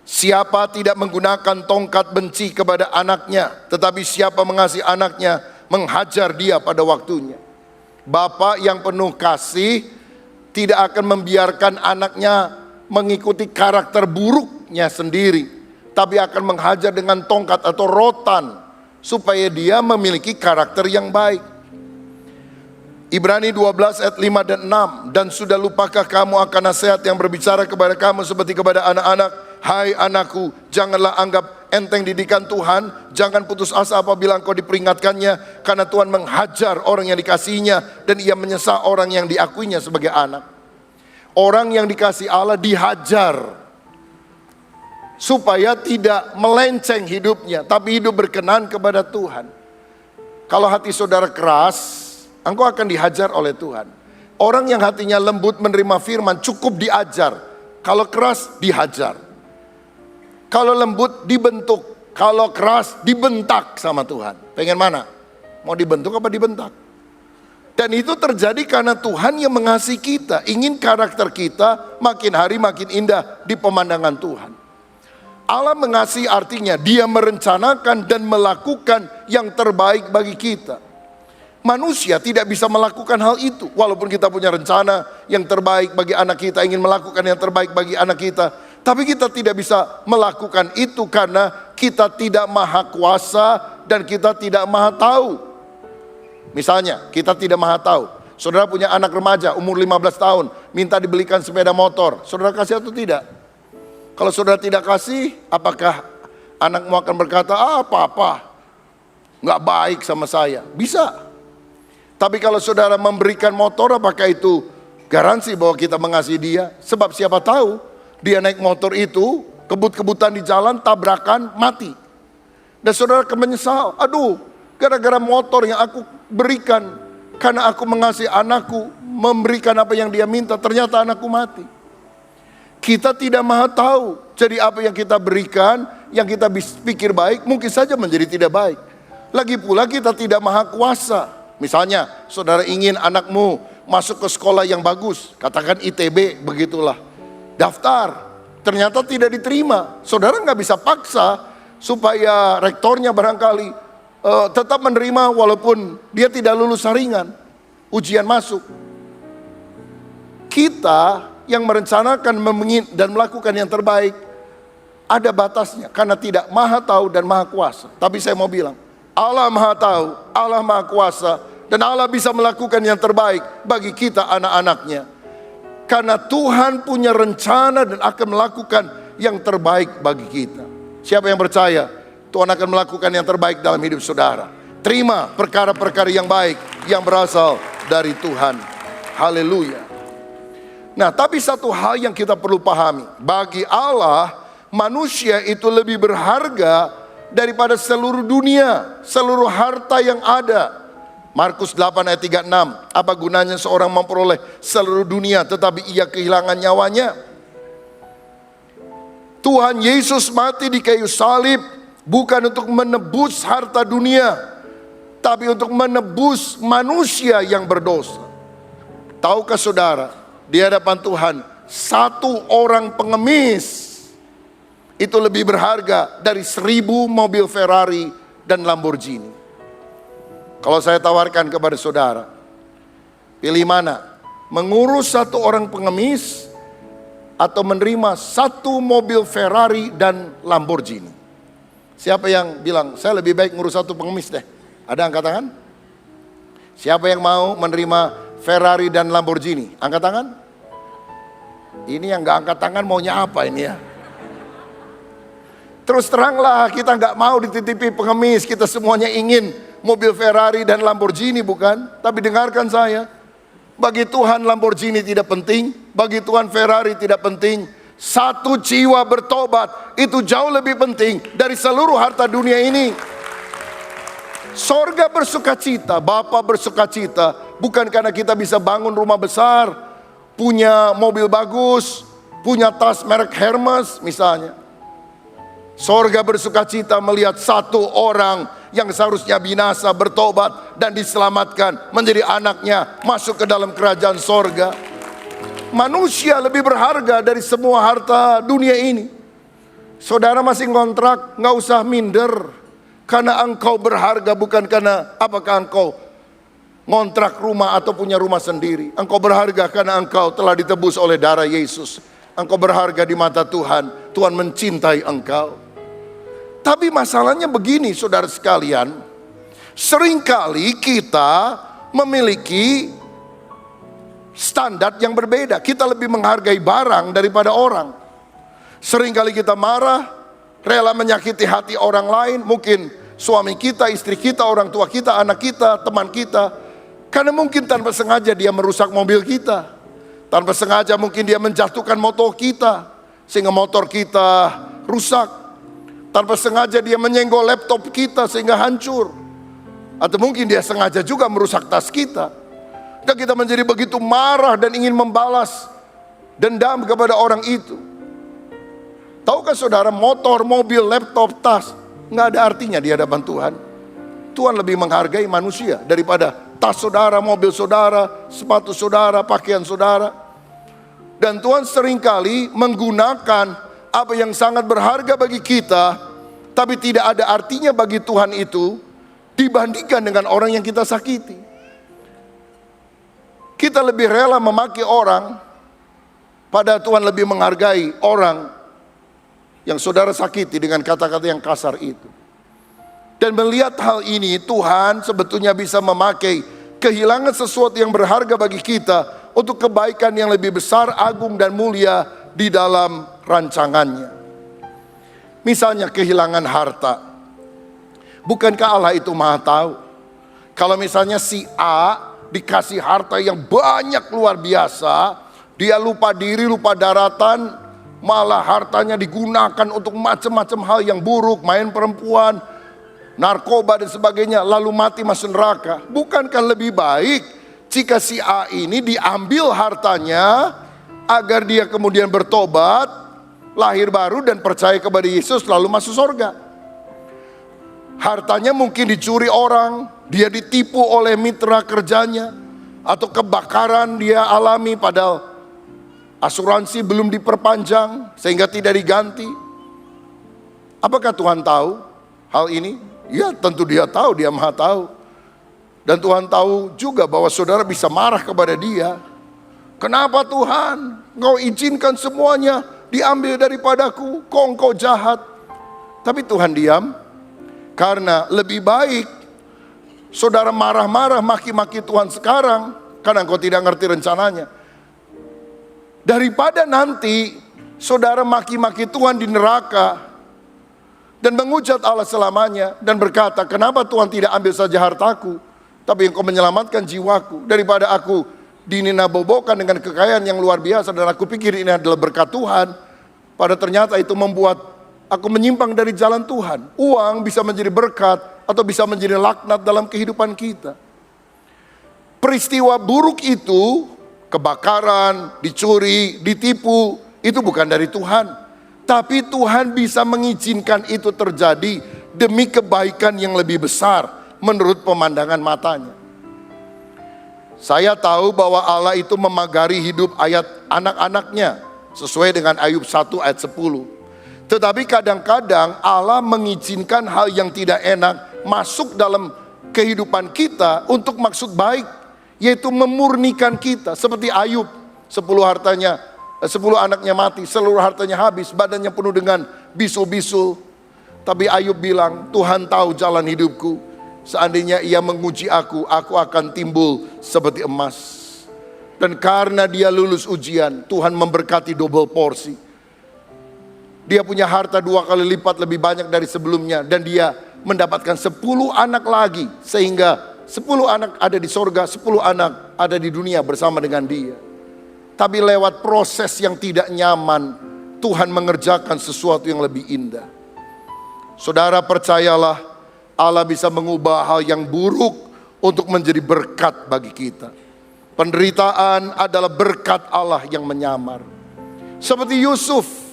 Siapa tidak menggunakan tongkat benci kepada anaknya, tetapi siapa mengasihi anaknya, menghajar dia pada waktunya. Bapak yang penuh kasih tidak akan membiarkan anaknya mengikuti karakter buruknya sendiri, tapi akan menghajar dengan tongkat atau rotan supaya dia memiliki karakter yang baik. Ibrani 12 ayat 5 dan 6. Dan sudah lupakah kamu akan nasihat yang berbicara kepada kamu seperti kepada anak-anak? Hai anakku, janganlah anggap enteng didikan Tuhan. Jangan putus asa apabila engkau diperingatkannya, karena Tuhan menghajar orang yang dikasihinya, dan ia menyesal orang yang diakuinya sebagai anak. Orang yang dikasihi Allah dihajar supaya tidak melenceng hidupnya, tapi hidup berkenan kepada Tuhan. Kalau hati saudara keras, engkau akan dihajar oleh Tuhan. Orang yang hatinya lembut menerima firman cukup diajar. Kalau keras dihajar. Kalau lembut dibentuk. Kalau keras dibentak sama Tuhan. Pengen mana? Mau dibentuk apa dibentak? Dan itu terjadi karena Tuhan yang mengasihi kita. Ingin karakter kita makin hari makin indah di pemandangan Tuhan. Allah mengasihi artinya dia merencanakan dan melakukan yang terbaik bagi kita. Manusia tidak bisa melakukan hal itu. Walaupun kita punya rencana yang terbaik bagi anak kita, ingin melakukan yang terbaik bagi anak kita, tapi kita tidak bisa melakukan itu karena kita tidak maha kuasa dan kita tidak maha tahu. Misalnya, kita tidak maha tahu. Saudara punya anak remaja umur 15 tahun, minta dibelikan sepeda motor. Saudara kasih atau tidak? Kalau saudara tidak kasih, apakah anakmu akan berkata, papa nggak baik sama saya? Bisa. Tapi kalau saudara memberikan motor, apakah itu garansi bahwa kita mengasihi dia? Sebab siapa tahu dia naik motor itu, kebut-kebutan di jalan, tabrakan, mati. Dan saudara akan menyesal, aduh, gara-gara motor yang aku berikan, karena aku mengasihi anakku, memberikan apa yang dia minta, ternyata anakku mati. Kita tidak maha tahu, jadi apa yang kita berikan, yang kita pikir baik, mungkin saja menjadi tidak baik. Lagi pula kita tidak maha kuasa. Misalnya, saudara ingin anakmu masuk ke sekolah yang bagus, katakan ITB, begitulah. Daftar, ternyata tidak diterima. Saudara nggak bisa paksa supaya rektornya barangkali tetap menerima walaupun dia tidak lulus saringan, ujian masuk. Kita yang merencanakan dan melakukan yang terbaik, ada batasnya karena tidak maha tahu dan maha kuasa. Tapi saya mau bilang, Allah maha tahu, Allah maha kuasa, dan Allah bisa melakukan yang terbaik bagi kita anak-anaknya. Karena Tuhan punya rencana dan akan melakukan yang terbaik bagi kita. Siapa yang percaya Tuhan akan melakukan yang terbaik dalam hidup saudara? Terima perkara-perkara yang baik yang berasal dari Tuhan. Haleluya. Nah, tapi satu hal yang kita perlu pahami, bagi Allah manusia itu lebih berharga daripada seluruh dunia, seluruh harta yang ada. Markus 8 ayat 36, apa gunanya seorang memperoleh seluruh dunia tetapi ia kehilangan nyawanya? Tuhan Yesus mati di kayu salib bukan untuk menebus harta dunia, tapi untuk menebus manusia yang berdosa. Tahukah saudara, di hadapan Tuhan, satu orang pengemis itu lebih berharga dari 1000 mobil Ferrari dan Lamborghini. Kalau saya tawarkan kepada saudara, pilih mana? Mengurus satu orang pengemis atau menerima satu mobil Ferrari dan Lamborghini? Siapa yang bilang, saya lebih baik ngurus satu pengemis deh? Ada angkat tangan? Siapa yang mau menerima Ferrari dan Lamborghini? Angkat tangan? Ini yang gak angkat tangan maunya apa ini ya? Terus teranglah, kita gak mau dititipi pengemis, kita semuanya ingin mobil Ferrari dan Lamborghini, bukan? Tapi dengarkan saya, bagi Tuhan Lamborghini tidak penting, bagi Tuhan Ferrari tidak penting. Satu jiwa bertobat itu jauh lebih penting dari seluruh harta dunia ini. Sorga bersukacita, Bapa bersukacita, bukan karena kita bisa bangun rumah besar, punya mobil bagus, punya tas merek Hermes misalnya. Sorga bersukacita melihat satu orang yang seharusnya binasa bertobat dan diselamatkan menjadi anaknya masuk ke dalam kerajaan sorga. Manusia lebih berharga dari semua harta dunia ini. Saudara masih ngontrak, gak usah minder. Karena engkau berharga bukan karena apakah engkau ngontrak rumah atau punya rumah sendiri. Engkau berharga karena engkau telah ditebus oleh darah Yesus. Engkau berharga di mata Tuhan. Tuhan mencintai engkau. Tapi masalahnya begini saudara sekalian, seringkali kita memiliki standar yang berbeda. Kita lebih menghargai barang daripada orang. Seringkali kita marah, rela menyakiti hati orang lain, mungkin suami kita, istri kita, orang tua kita, anak kita, teman kita. Karena mungkin tanpa sengaja dia merusak mobil kita. Tanpa sengaja mungkin dia menjatuhkan motor kita, sehingga motor kita rusak. Tanpa sengaja dia menyenggol laptop kita sehingga hancur. Atau mungkin dia sengaja juga merusak tas kita. Dan kita menjadi begitu marah dan ingin membalas dendam kepada orang itu. Tahukah saudara, motor, mobil, laptop, tas nggak ada artinya di hadapan Tuhan. Tuhan lebih menghargai manusia daripada tas saudara, mobil saudara, sepatu saudara, pakaian saudara. Dan Tuhan seringkali menggunakan apa yang sangat berharga bagi kita, tapi tidak ada artinya bagi Tuhan itu dibandingkan dengan orang yang kita sakiti. Kita lebih rela memaki orang, pada Tuhan lebih menghargai orang yang saudara sakiti dengan kata-kata yang kasar itu. Dan melihat hal ini, Tuhan sebetulnya bisa memakai kehilangan sesuatu yang berharga bagi kita untuk kebaikan yang lebih besar, agung dan mulia di dalam rancangannya. Misalnya kehilangan harta. Bukankah Allah itu maha tahu? Kalau misalnya si A dikasih harta yang banyak luar biasa, dia lupa diri, lupa daratan, malah hartanya digunakan untuk macam-macam hal yang buruk, main perempuan, narkoba dan sebagainya, lalu mati masuk neraka. Bukankah lebih baik jika si A ini diambil hartanya agar dia kemudian bertobat, lahir baru dan percaya kepada Yesus lalu masuk surga? Hartanya mungkin dicuri orang, dia ditipu oleh mitra kerjanya, atau kebakaran dia alami padahal asuransi belum diperpanjang sehingga tidak diganti. Apakah Tuhan tahu hal ini? Ya tentu dia tahu, dia maha tahu. Dan Tuhan tahu juga bahwa saudara bisa marah kepada dia. Kenapa Tuhan Engkau izinkan semuanya diambil daripadaku? Kok Engkau jahat? Tapi Tuhan diam. Karena lebih baik saudara marah-marah maki-maki Tuhan sekarang, karena engkau tidak ngerti rencananya, daripada nanti saudara maki-maki Tuhan di neraka dan menghujat Allah selamanya dan berkata, kenapa Tuhan tidak ambil saja hartaku, tapi engkau menyelamatkan jiwaku, daripada aku dininabobokan dengan kekayaan yang luar biasa dan aku pikir ini adalah berkat Tuhan, pada ternyata itu membuat aku menyimpang dari jalan Tuhan. Uang bisa menjadi berkat atau bisa menjadi laknat dalam kehidupan kita. Peristiwa buruk itu, kebakaran, dicuri, ditipu, itu bukan dari Tuhan. Tapi Tuhan bisa mengizinkan itu terjadi demi kebaikan yang lebih besar menurut pemandangan matanya. Saya tahu bahwa Allah itu memagari hidup anak-anaknya sesuai dengan Ayub 1 ayat 10. Tetapi kadang-kadang Allah mengizinkan hal yang tidak enak masuk dalam kehidupan kita untuk maksud baik, yaitu memurnikan kita. Seperti Ayub, 10 anaknya mati, seluruh hartanya habis, badannya penuh dengan bisul-bisul. Tapi Ayub bilang, Tuhan tahu jalan hidupku. Seandainya ia menguji aku akan timbul seperti emas. Dan karena dia lulus ujian, Tuhan memberkati double porsi. Dia punya harta 2 kali lipat lebih banyak dari sebelumnya. Dan dia mendapatkan 10 anak lagi. Sehingga 10 anak ada di sorga, 10 anak ada di dunia bersama dengan dia. Tapi lewat proses yang tidak nyaman, Tuhan mengerjakan sesuatu yang lebih indah. Saudara percayalah, Allah bisa mengubah hal yang buruk untuk menjadi berkat bagi kita. Penderitaan adalah berkat Allah yang menyamar. Seperti Yusuf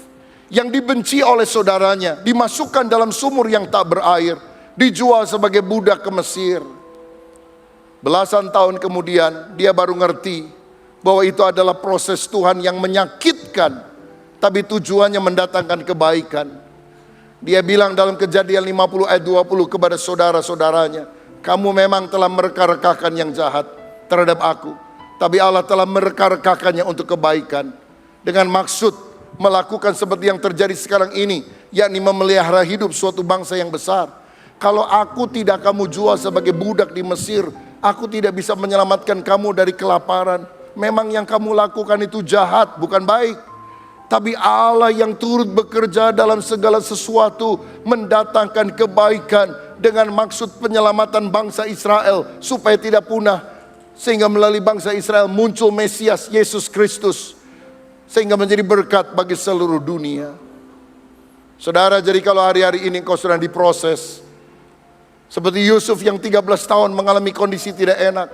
yang dibenci oleh saudaranya, dimasukkan dalam sumur yang tak berair, dijual sebagai budak ke Mesir. Belasan tahun kemudian dia baru ngerti bahwa itu adalah proses Tuhan yang menyakitkan, tapi tujuannya mendatangkan kebaikan. Dia bilang dalam Kejadian 50 ayat 20 kepada saudara-saudaranya, kamu memang telah mereka-rekakan yang jahat terhadap aku, tapi Allah telah mereka-rekakannya untuk kebaikan, dengan maksud melakukan seperti yang terjadi sekarang ini, yakni memelihara hidup suatu bangsa yang besar. Kalau aku tidak kamu jual sebagai budak di Mesir, aku tidak bisa menyelamatkan kamu dari kelaparan. Memang yang kamu lakukan itu jahat, bukan baik. Tapi Allah yang turut bekerja dalam segala sesuatu mendatangkan kebaikan dengan maksud penyelamatan bangsa Israel supaya tidak punah, sehingga melalui bangsa Israel muncul Mesias Yesus Kristus, sehingga menjadi berkat bagi seluruh dunia. Saudara, jadi kalau hari-hari ini kau sedang diproses seperti Yusuf yang 13 tahun mengalami kondisi tidak enak,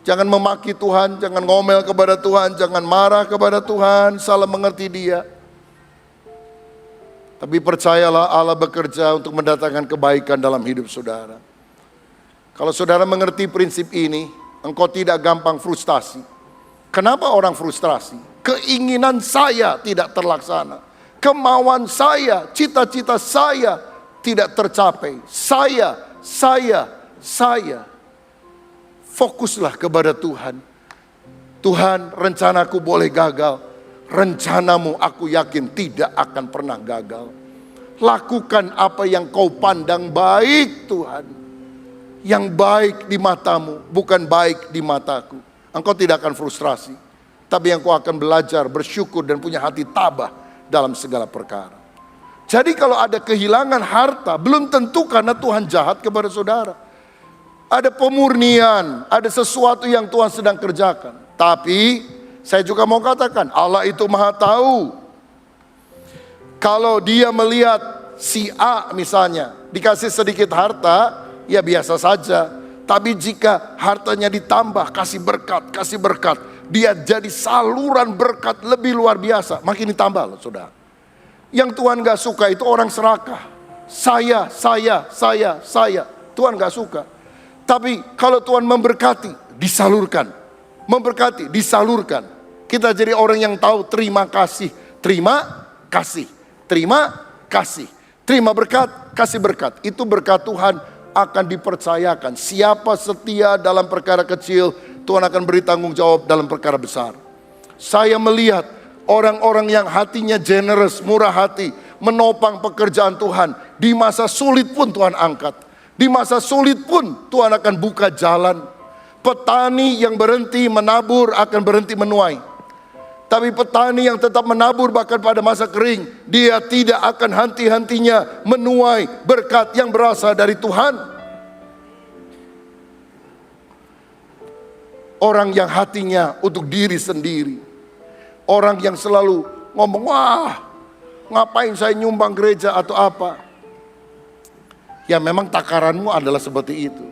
jangan memaki Tuhan, jangan ngomel kepada Tuhan, jangan marah kepada Tuhan, salah mengerti dia. Tapi percayalah Allah bekerja untuk mendatangkan kebaikan dalam hidup saudara. Kalau saudara mengerti prinsip ini, engkau tidak gampang frustasi. Kenapa orang frustrasi? Keinginan saya tidak terlaksana. Kemauan saya, cita-cita saya tidak tercapai. Saya. Fokuslah kepada Tuhan. Tuhan, rencanaku boleh gagal. Rencanamu aku yakin tidak akan pernah gagal. Lakukan apa yang kau pandang baik, Tuhan. Yang baik di matamu, bukan baik di mataku. Engkau tidak akan frustrasi, tapi engkau akan belajar bersyukur dan punya hati tabah dalam segala perkara. Jadi kalau ada kehilangan harta, belum tentu karena Tuhan jahat kepada saudara. Ada pemurnian, ada sesuatu yang Tuhan sedang kerjakan. Tapi saya juga mau katakan, Allah itu maha tahu. Kalau dia melihat si A misalnya dikasih sedikit harta, ya biasa saja. Tapi jika hartanya ditambah, kasih berkat, dia jadi saluran berkat lebih luar biasa. Makin ditambah loh saudara. Yang Tuhan gak suka itu orang serakah. Saya. Tuhan gak suka. Tapi kalau Tuhan memberkati, disalurkan. Memberkati, disalurkan. Kita jadi orang yang tahu terima kasih. Terima kasih. Terima kasih. Terima berkat, kasih berkat. Itu berkat Tuhan akan dipercayakan. Siapa setia dalam perkara kecil, Tuhan akan beri tanggung jawab dalam perkara besar. Saya melihat orang-orang yang hatinya generous, murah hati, menopang pekerjaan Tuhan. Di masa sulit pun Tuhan angkat. Di masa sulit pun Tuhan akan buka jalan. Petani yang berhenti menabur akan berhenti menuai. Tapi petani yang tetap menabur bahkan pada masa kering, dia tidak akan henti-hentinya menuai berkat yang berasal dari Tuhan. Orang yang hatinya untuk diri sendiri. Orang yang selalu ngomong, wah ngapain saya nyumbang gereja atau apa. Ya memang takaranmu adalah seperti itu.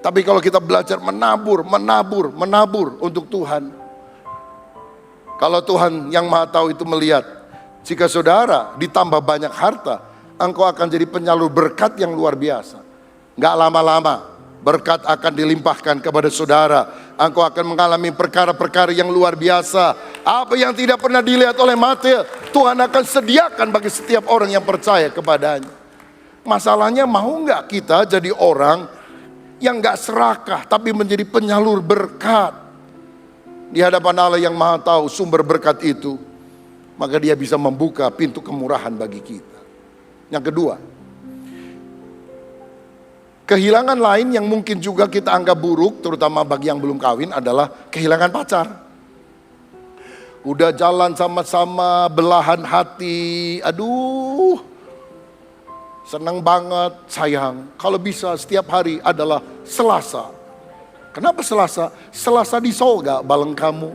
Tapi kalau kita belajar menabur untuk Tuhan. Kalau Tuhan yang maha tahu itu melihat, jika saudara ditambah banyak harta, engkau akan jadi penyalur berkat yang luar biasa. Gak lama-lama, berkat akan dilimpahkan kepada saudara. Engkau akan mengalami perkara-perkara yang luar biasa. Apa yang tidak pernah dilihat oleh mata, Tuhan akan sediakan bagi setiap orang yang percaya kepadanya. Masalahnya mau gak kita jadi orang yang gak serakah, tapi menjadi penyalur berkat. Di hadapan Allah yang maha tahu sumber berkat itu, maka dia bisa membuka pintu kemurahan bagi kita. Yang kedua, kehilangan lain yang mungkin juga kita anggap buruk, terutama bagi yang belum kawin, adalah kehilangan pacar. Udah jalan sama-sama, belahan hati, aduh, senang banget, sayang. Kalau bisa setiap hari adalah Selasa. Kenapa Selasa? Selasa di sorga baleng kamu.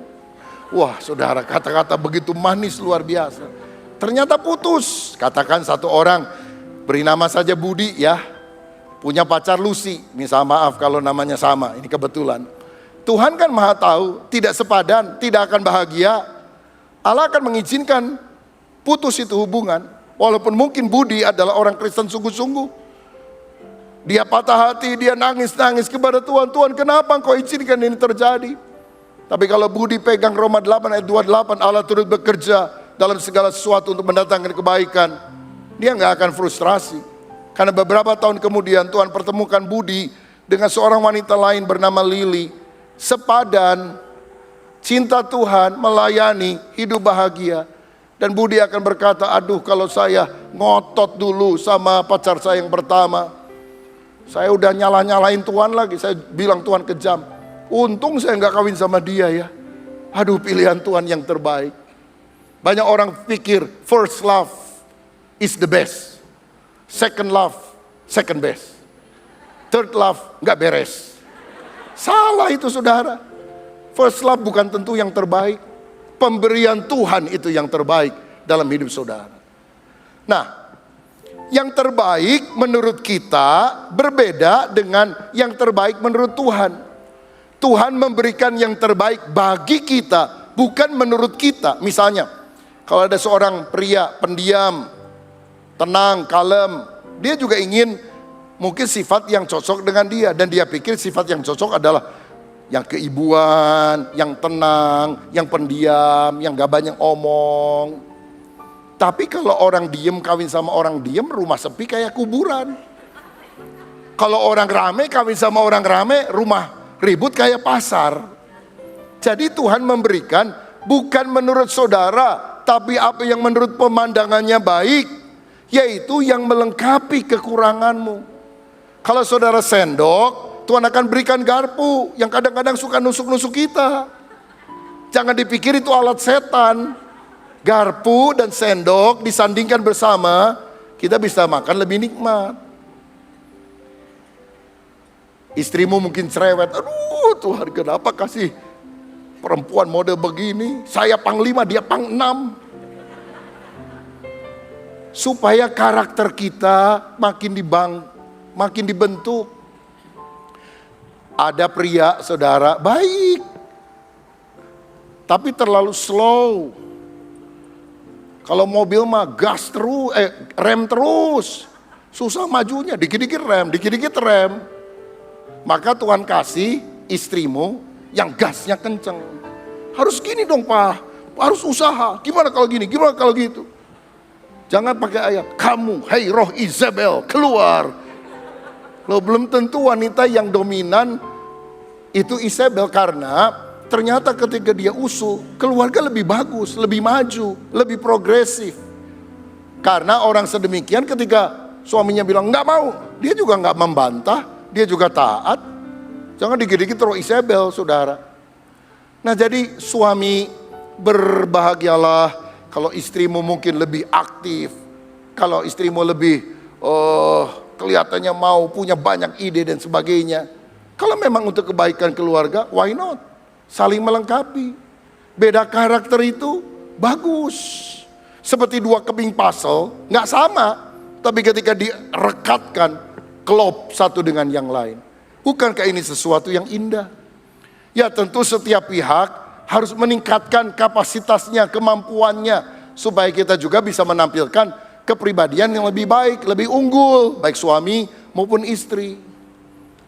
Wah saudara, kata-kata begitu manis luar biasa. Ternyata putus. Katakan satu orang, beri nama saja Budi ya. Punya pacar Lucy. Minta maaf kalau namanya sama, ini kebetulan. Tuhan kan maha tahu, tidak sepadan, tidak akan bahagia. Allah akan mengizinkan putus itu hubungan. Walaupun mungkin Budi adalah orang Kristen sungguh-sungguh. Dia patah hati, dia nangis-nangis kepada Tuhan. Tuhan, kenapa engkau izinkan ini terjadi? Tapi kalau Budi pegang Roma 8 ayat 28, Allah turut bekerja dalam segala sesuatu untuk mendatangkan kebaikan. Dia nggak akan frustrasi. Karena beberapa tahun kemudian Tuhan pertemukan Budi dengan seorang wanita lain bernama Lily. Sepadan, cinta Tuhan, melayani, hidup bahagia. Dan Budi akan berkata, aduh kalau saya ngotot dulu sama pacar saya yang pertama. Saya udah nyala-nyalain Tuhan lagi. Saya bilang Tuhan kejam. Untung saya nggak kawin sama dia ya. Aduh pilihan Tuhan yang terbaik. Banyak orang pikir first love is the best. Second love, second best. Third love nggak beres. Salah itu saudara. First love bukan tentu yang terbaik. Pemberian Tuhan itu yang terbaik dalam hidup saudara. Nah, yang terbaik menurut kita berbeda dengan yang terbaik menurut Tuhan. Tuhan memberikan yang terbaik bagi kita, bukan menurut kita. Misalnya, kalau ada seorang pria pendiam, tenang, kalem, dia juga ingin mungkin sifat yang cocok dengan dia. Dan dia pikir sifat yang cocok adalah yang keibuan, yang tenang, yang pendiam, yang gak banyak omong. Tapi kalau orang diem kawin sama orang diem, rumah sepi kayak kuburan. Kalau orang rame kawin sama orang rame, rumah ribut kayak pasar. Jadi Tuhan memberikan bukan menurut saudara, tapi apa yang menurut pemandangannya baik, yaitu yang melengkapi kekuranganmu. Kalau saudara sendok, Tuhan akan berikan garpu yang kadang-kadang suka nusuk-nusuk kita. Jangan dipikir itu alat setan. Garpu dan sendok disandingkan bersama, kita bisa makan lebih nikmat. Istrimu mungkin cerewet, aduh Tuhan kenapa kasih perempuan mode begini, saya panglima dia pang-6. Supaya karakter kita makin dibentuk. Ada pria saudara baik, tapi terlalu slow. Kalau mobil mah gas terus, rem terus, susah majunya, dikit-dikit rem. Maka Tuhan kasih istrimu yang gasnya kenceng. Harus gini dong Pak, harus usaha. Gimana kalau gini, gimana kalau gitu. Jangan pakai ayat, kamu, hei roh Izabel, keluar. Loh belum tentu wanita yang dominan itu Izabel, karena ternyata ketika dia usul, keluarga lebih bagus, lebih maju, lebih progresif. Karena orang sedemikian ketika suaminya bilang nggak mau, dia juga nggak membantah, dia juga taat. Jangan dikit-dikit roh Izabel, saudara. Nah jadi suami, berbahagialah kalau istrimu mungkin lebih aktif. Kalau istrimu lebih kelihatannya mau punya banyak ide dan sebagainya. Kalau memang untuk kebaikan keluarga, why not? Saling melengkapi. Beda karakter itu bagus. Seperti dua keping puzzle, nggak sama. Tapi ketika direkatkan, klop satu dengan yang lain. Bukankah ini sesuatu yang indah? Ya tentu setiap pihak harus meningkatkan kapasitasnya, kemampuannya. Supaya kita juga bisa menampilkan kepribadian yang lebih baik, lebih unggul. Baik suami maupun istri.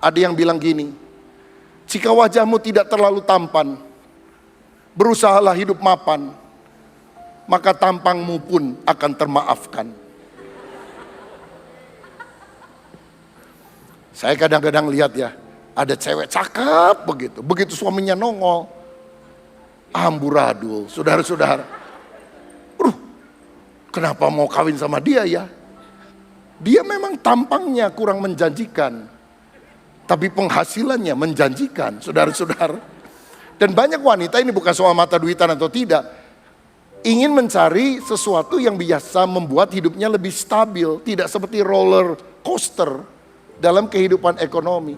Ada yang bilang gini, jika wajahmu tidak terlalu tampan, berusahalah hidup mapan, maka tampangmu pun akan termaafkan. Saya kadang-kadang lihat ya, ada cewek cakep begitu. Begitu suaminya nongol, amburadul, saudara-saudara. Kenapa mau kawin sama dia ya? Dia memang tampangnya kurang menjanjikan, tapi penghasilannya menjanjikan, saudara-saudara. Dan banyak wanita, ini bukan soal mata duitan atau tidak, ingin mencari sesuatu yang biasa membuat hidupnya lebih stabil, tidak seperti roller coaster dalam kehidupan ekonomi.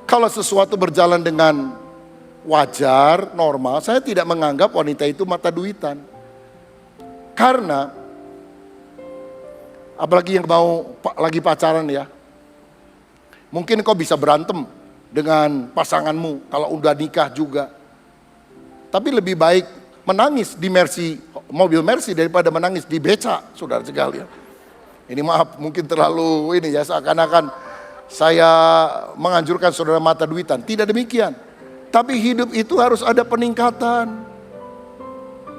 Kalau sesuatu berjalan dengan wajar, normal, saya tidak menganggap wanita itu mata duitan. Karena apalagi yang mau lagi pacaran ya, mungkin kau bisa berantem dengan pasanganmu kalau udah nikah juga. Tapi lebih baik menangis di mobil Mercy daripada menangis di beca, saudara sekalian. Ini maaf, mungkin terlalu ini ya, seakan-akan saya menganjurkan saudara mata duitan. Tidak demikian. Tapi hidup itu harus ada peningkatan.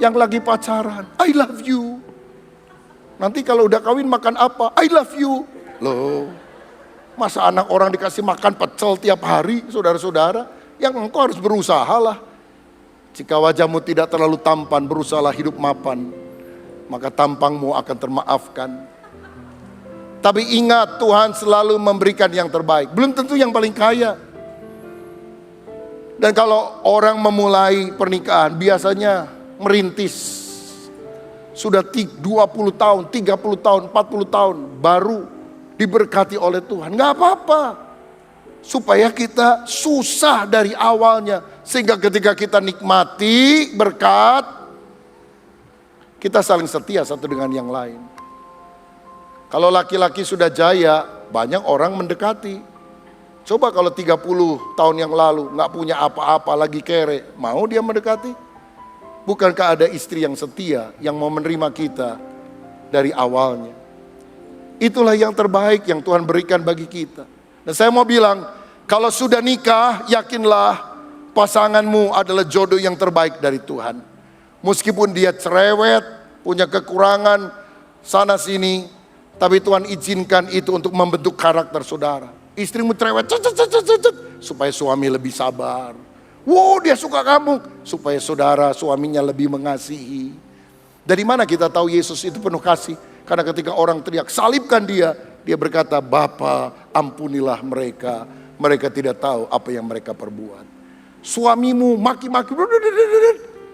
Yang lagi pacaran, I love you. Nanti kalau udah kawin makan apa? I love you. Loh, masa anak orang dikasih makan pecel tiap hari, saudara-saudara? Yang engkau harus berusaha lah. Jika wajahmu tidak terlalu tampan, berusahalah hidup mapan, maka tampangmu akan termaafkan. Tapi ingat, Tuhan selalu memberikan yang terbaik. Belum tentu yang paling kaya. Dan kalau orang memulai pernikahan, biasanya merintis. Sudah 20 tahun, 30 tahun, 40 tahun, baru diberkati oleh Tuhan. Gak apa-apa. Supaya kita susah dari awalnya. Sehingga ketika kita nikmati berkat, kita saling setia satu dengan yang lain. Kalau laki-laki sudah jaya, banyak orang mendekati. Coba kalau 30 tahun yang lalu gak punya apa-apa, lagi kere, mau dia mendekati? Bukankah ada istri yang setia, yang mau menerima kita dari awalnya? Itulah yang terbaik yang Tuhan berikan bagi kita. Dan saya mau bilang, kalau sudah nikah, yakinlah pasanganmu adalah jodoh yang terbaik dari Tuhan. Meskipun dia cerewet, punya kekurangan sana sini, tapi Tuhan izinkan itu untuk membentuk karakter saudara. Istrimu cerewet, supaya suami lebih sabar. Wow, dia suka kamu. Supaya saudara suaminya lebih mengasihi. Dari mana kita tahu Yesus itu penuh kasih? Karena ketika orang teriak, salibkan dia. Dia berkata, Bapa, ampunilah mereka. Mereka tidak tahu apa yang mereka perbuat. Suamimu maki-maki.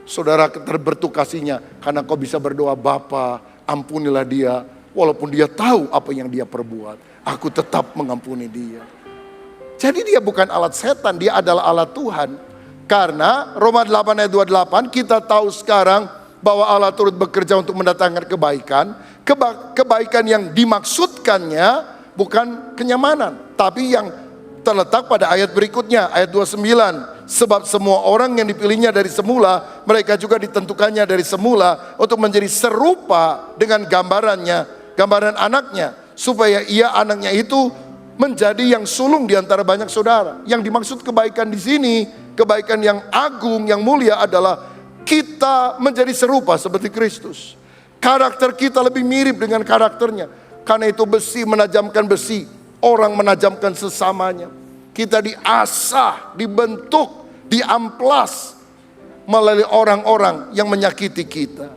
Saudara terbertuk kasihnya. Karena kau bisa berdoa, Bapa, ampunilah dia. Walaupun dia tahu apa yang dia perbuat. Aku tetap mengampuni dia. Jadi dia bukan alat setan, dia adalah alat Tuhan. Karena Roma 8 ayat 28 kita tahu sekarang bahwa Allah turut bekerja untuk mendatangkan kebaikan. Kebaikan yang dimaksudkannya bukan kenyamanan, tapi yang terletak pada ayat berikutnya, ayat 29. Sebab semua orang yang dipilihnya dari semula, mereka juga ditentukannya dari semula untuk menjadi serupa dengan gambaran anaknya, supaya ia anaknya itu menjadi yang sulung di antara banyak saudara. Yang dimaksud kebaikan di sini, kebaikan yang agung, yang mulia adalah kita menjadi serupa seperti Kristus. Karakter kita lebih mirip dengan karakternya. Karena itu besi menajamkan besi, orang menajamkan sesamanya. Kita diasah, dibentuk, diamplas melalui orang-orang yang menyakiti kita.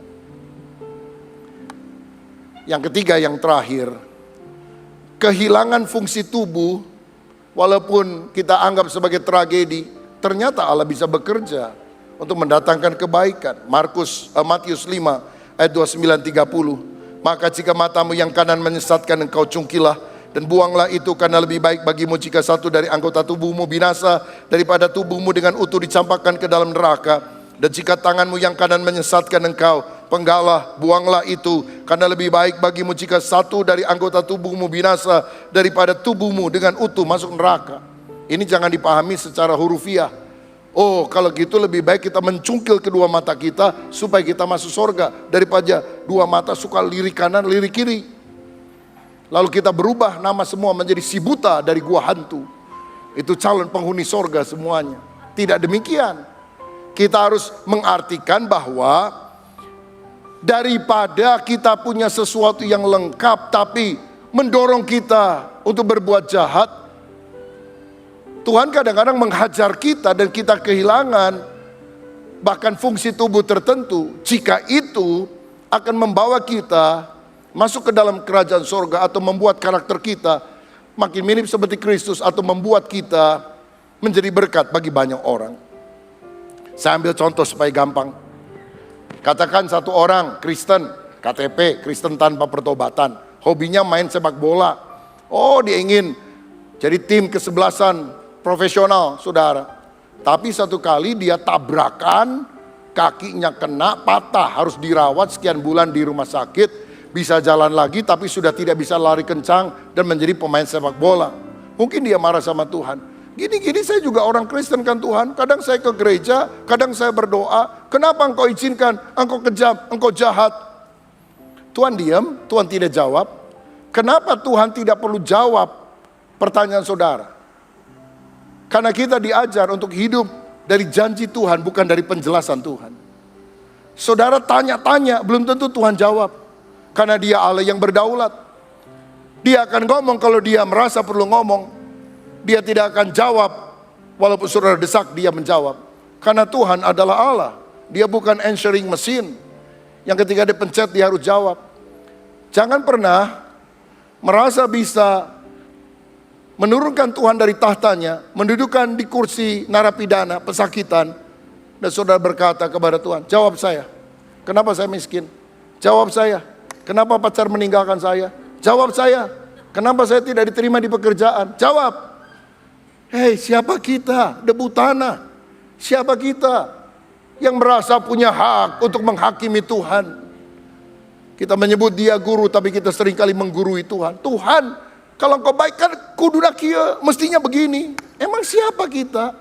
Yang ketiga, yang terakhir, kehilangan fungsi tubuh, walaupun kita anggap sebagai tragedi, ternyata Allah bisa bekerja untuk mendatangkan kebaikan. Matius 5 ayat 29-30. Maka jika matamu yang kanan menyesatkan, engkau cungkilah dan buanglah itu, karena lebih baik bagimu jika satu dari anggota tubuhmu binasa daripada tubuhmu dengan utuh dicampakkan ke dalam neraka. Dan jika tanganmu yang kanan menyesatkan engkau, penggalah, buanglah itu, karena lebih baik bagimu jika satu dari anggota tubuhmu binasa daripada tubuhmu dengan utuh masuk neraka. Ini jangan dipahami secara hurufiah. Oh, kalau gitu lebih baik kita mencungkil kedua mata kita supaya kita masuk surga, daripada dua mata suka lirik kanan, lirik kiri. Lalu kita berubah nama semua menjadi si buta dari gua hantu. Itu calon penghuni surga semuanya. Tidak demikian. Kita harus mengartikan bahwa daripada kita punya sesuatu yang lengkap tapi mendorong kita untuk berbuat jahat, Tuhan kadang-kadang menghajar kita dan kita kehilangan bahkan fungsi tubuh tertentu. Jika itu akan membawa kita masuk ke dalam kerajaan surga atau membuat karakter kita makin mirip seperti Kristus, atau membuat kita menjadi berkat bagi banyak orang. Saya ambil contoh supaya gampang. Katakan satu orang Kristen, KTP, Kristen tanpa pertobatan, hobinya main sepak bola. Oh, dia ingin jadi tim kesebelasan profesional, saudara. Tapi satu kali dia tabrakan, kakinya kena, patah, harus dirawat sekian bulan di rumah sakit. Bisa jalan lagi tapi sudah tidak bisa lari kencang dan menjadi pemain sepak bola. Mungkin dia marah sama Tuhan. Gini-gini saya juga orang Kristen kan Tuhan. Kadang saya ke gereja, kadang saya berdoa. Kenapa engkau izinkan? Engkau kejam, engkau jahat. Tuhan diam, Tuhan tidak jawab. Kenapa Tuhan tidak perlu jawab pertanyaan saudara? Karena kita diajar untuk hidup dari janji Tuhan, bukan dari penjelasan Tuhan. Saudara tanya-tanya, belum tentu Tuhan jawab. Karena dia Allah yang berdaulat. Dia akan ngomong kalau dia merasa perlu ngomong. Dia tidak akan jawab, walaupun saudara desak dia menjawab. Karena Tuhan adalah Allah. Dia bukan answering machine, yang ketika dipencet dia harus jawab. Jangan pernah merasa bisa menurunkan Tuhan dari tahtanya, mendudukkan di kursi narapidana, pesakitan, dan saudara berkata kepada Tuhan, jawab saya, kenapa saya miskin? Jawab saya, kenapa pacar meninggalkan saya? Jawab saya, kenapa saya tidak diterima di pekerjaan? Jawab. Hei, siapa kita? Debu tanah. Siapa kita yang merasa punya hak untuk menghakimi Tuhan? Kita menyebut dia guru, tapi kita seringkali menggurui Tuhan. Tuhan, kalau engkau baik kan kudu kia, mestinya begini. Emang siapa kita?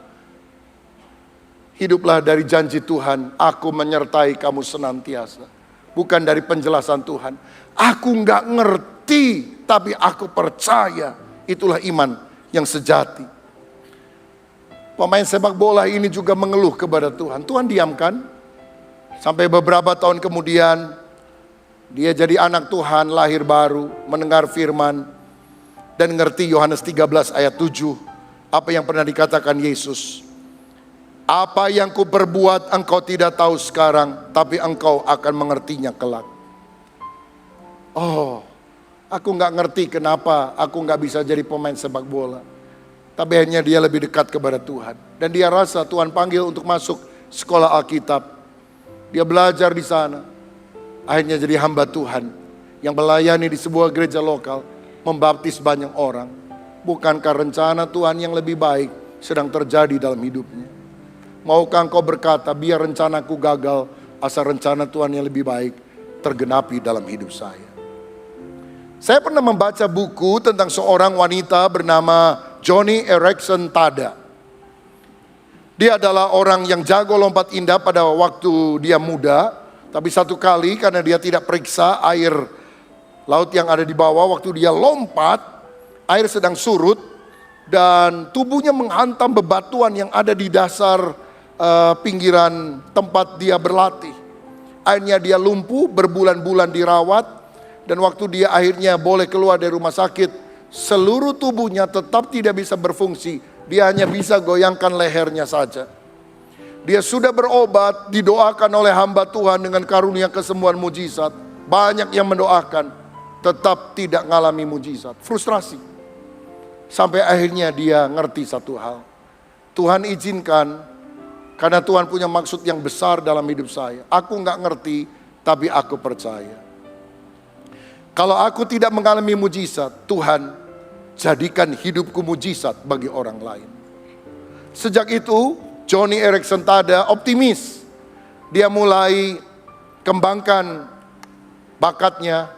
Hiduplah dari janji Tuhan, aku menyertai kamu senantiasa. Bukan dari penjelasan Tuhan. Aku nggak ngerti, tapi aku percaya. Itulah iman yang sejati. Pemain sepak bola ini juga mengeluh kepada Tuhan. Tuhan diamkan. Sampai beberapa tahun kemudian, dia jadi anak Tuhan, lahir baru, mendengar firman, dan ngerti Yohanes 13 ayat 7, apa yang pernah dikatakan Yesus. Apa yang ku perbuat engkau tidak tahu sekarang, tapi engkau akan mengertinya kelak. Oh, aku nggak ngerti kenapa aku nggak bisa jadi pemain sepak bola. Tapi hanya dia lebih dekat kepada Tuhan. Dan dia rasa Tuhan panggil untuk masuk sekolah Alkitab. Dia belajar di sana. Akhirnya jadi hamba Tuhan yang melayani di sebuah gereja lokal, membaptis banyak orang. Bukankah rencana Tuhan yang lebih baik sedang terjadi dalam hidupnya? Maukah engkau berkata, biar rencanaku gagal, asal rencana Tuhan yang lebih baik tergenapi dalam hidup saya. Saya pernah membaca buku tentang seorang wanita bernama Joni Eareckson Tada. Dia adalah orang yang jago lompat indah pada waktu dia muda. Tapi satu kali karena dia tidak periksa air laut yang ada di bawah, waktu dia lompat, air sedang surut dan tubuhnya menghantam bebatuan yang ada di dasar pinggiran tempat dia berlatih. Akhirnya dia lumpuh, berbulan-bulan dirawat, dan waktu dia akhirnya boleh keluar dari rumah sakit, seluruh tubuhnya tetap tidak bisa berfungsi. Dia hanya bisa goyangkan lehernya saja. Dia sudah berobat, didoakan oleh hamba Tuhan dengan karunia kesembuhan mujizat. Banyak yang mendoakan, tetap tidak mengalami mujizat. Frustrasi. Sampai akhirnya dia ngerti satu hal. Tuhan izinkan, karena Tuhan punya maksud yang besar dalam hidup saya. Aku nggak ngerti, tapi aku percaya. Kalau aku tidak mengalami mujizat, Tuhan jadikan hidupku mujizat bagi orang lain. Sejak itu, Joni Eareckson Tada optimis. Dia mulai kembangkan bakatnya.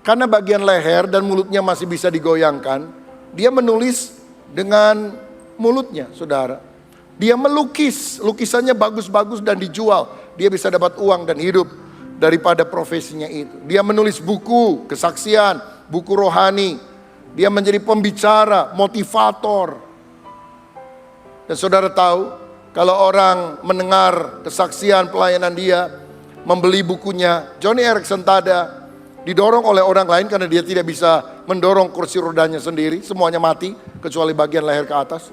Karena bagian leher dan mulutnya masih bisa digoyangkan, dia menulis dengan mulutnya, saudara. Dia melukis, lukisannya bagus-bagus dan dijual. Dia bisa dapat uang dan hidup daripada profesinya itu. Dia menulis buku kesaksian, buku rohani. Dia menjadi pembicara, motivator. Dan saudara tahu, kalau orang mendengar kesaksian pelayanan dia, membeli bukunya, Joni Eareckson Tada didorong oleh orang lain karena dia tidak bisa mendorong kursi rodanya sendiri. Semuanya mati, kecuali bagian leher ke atas.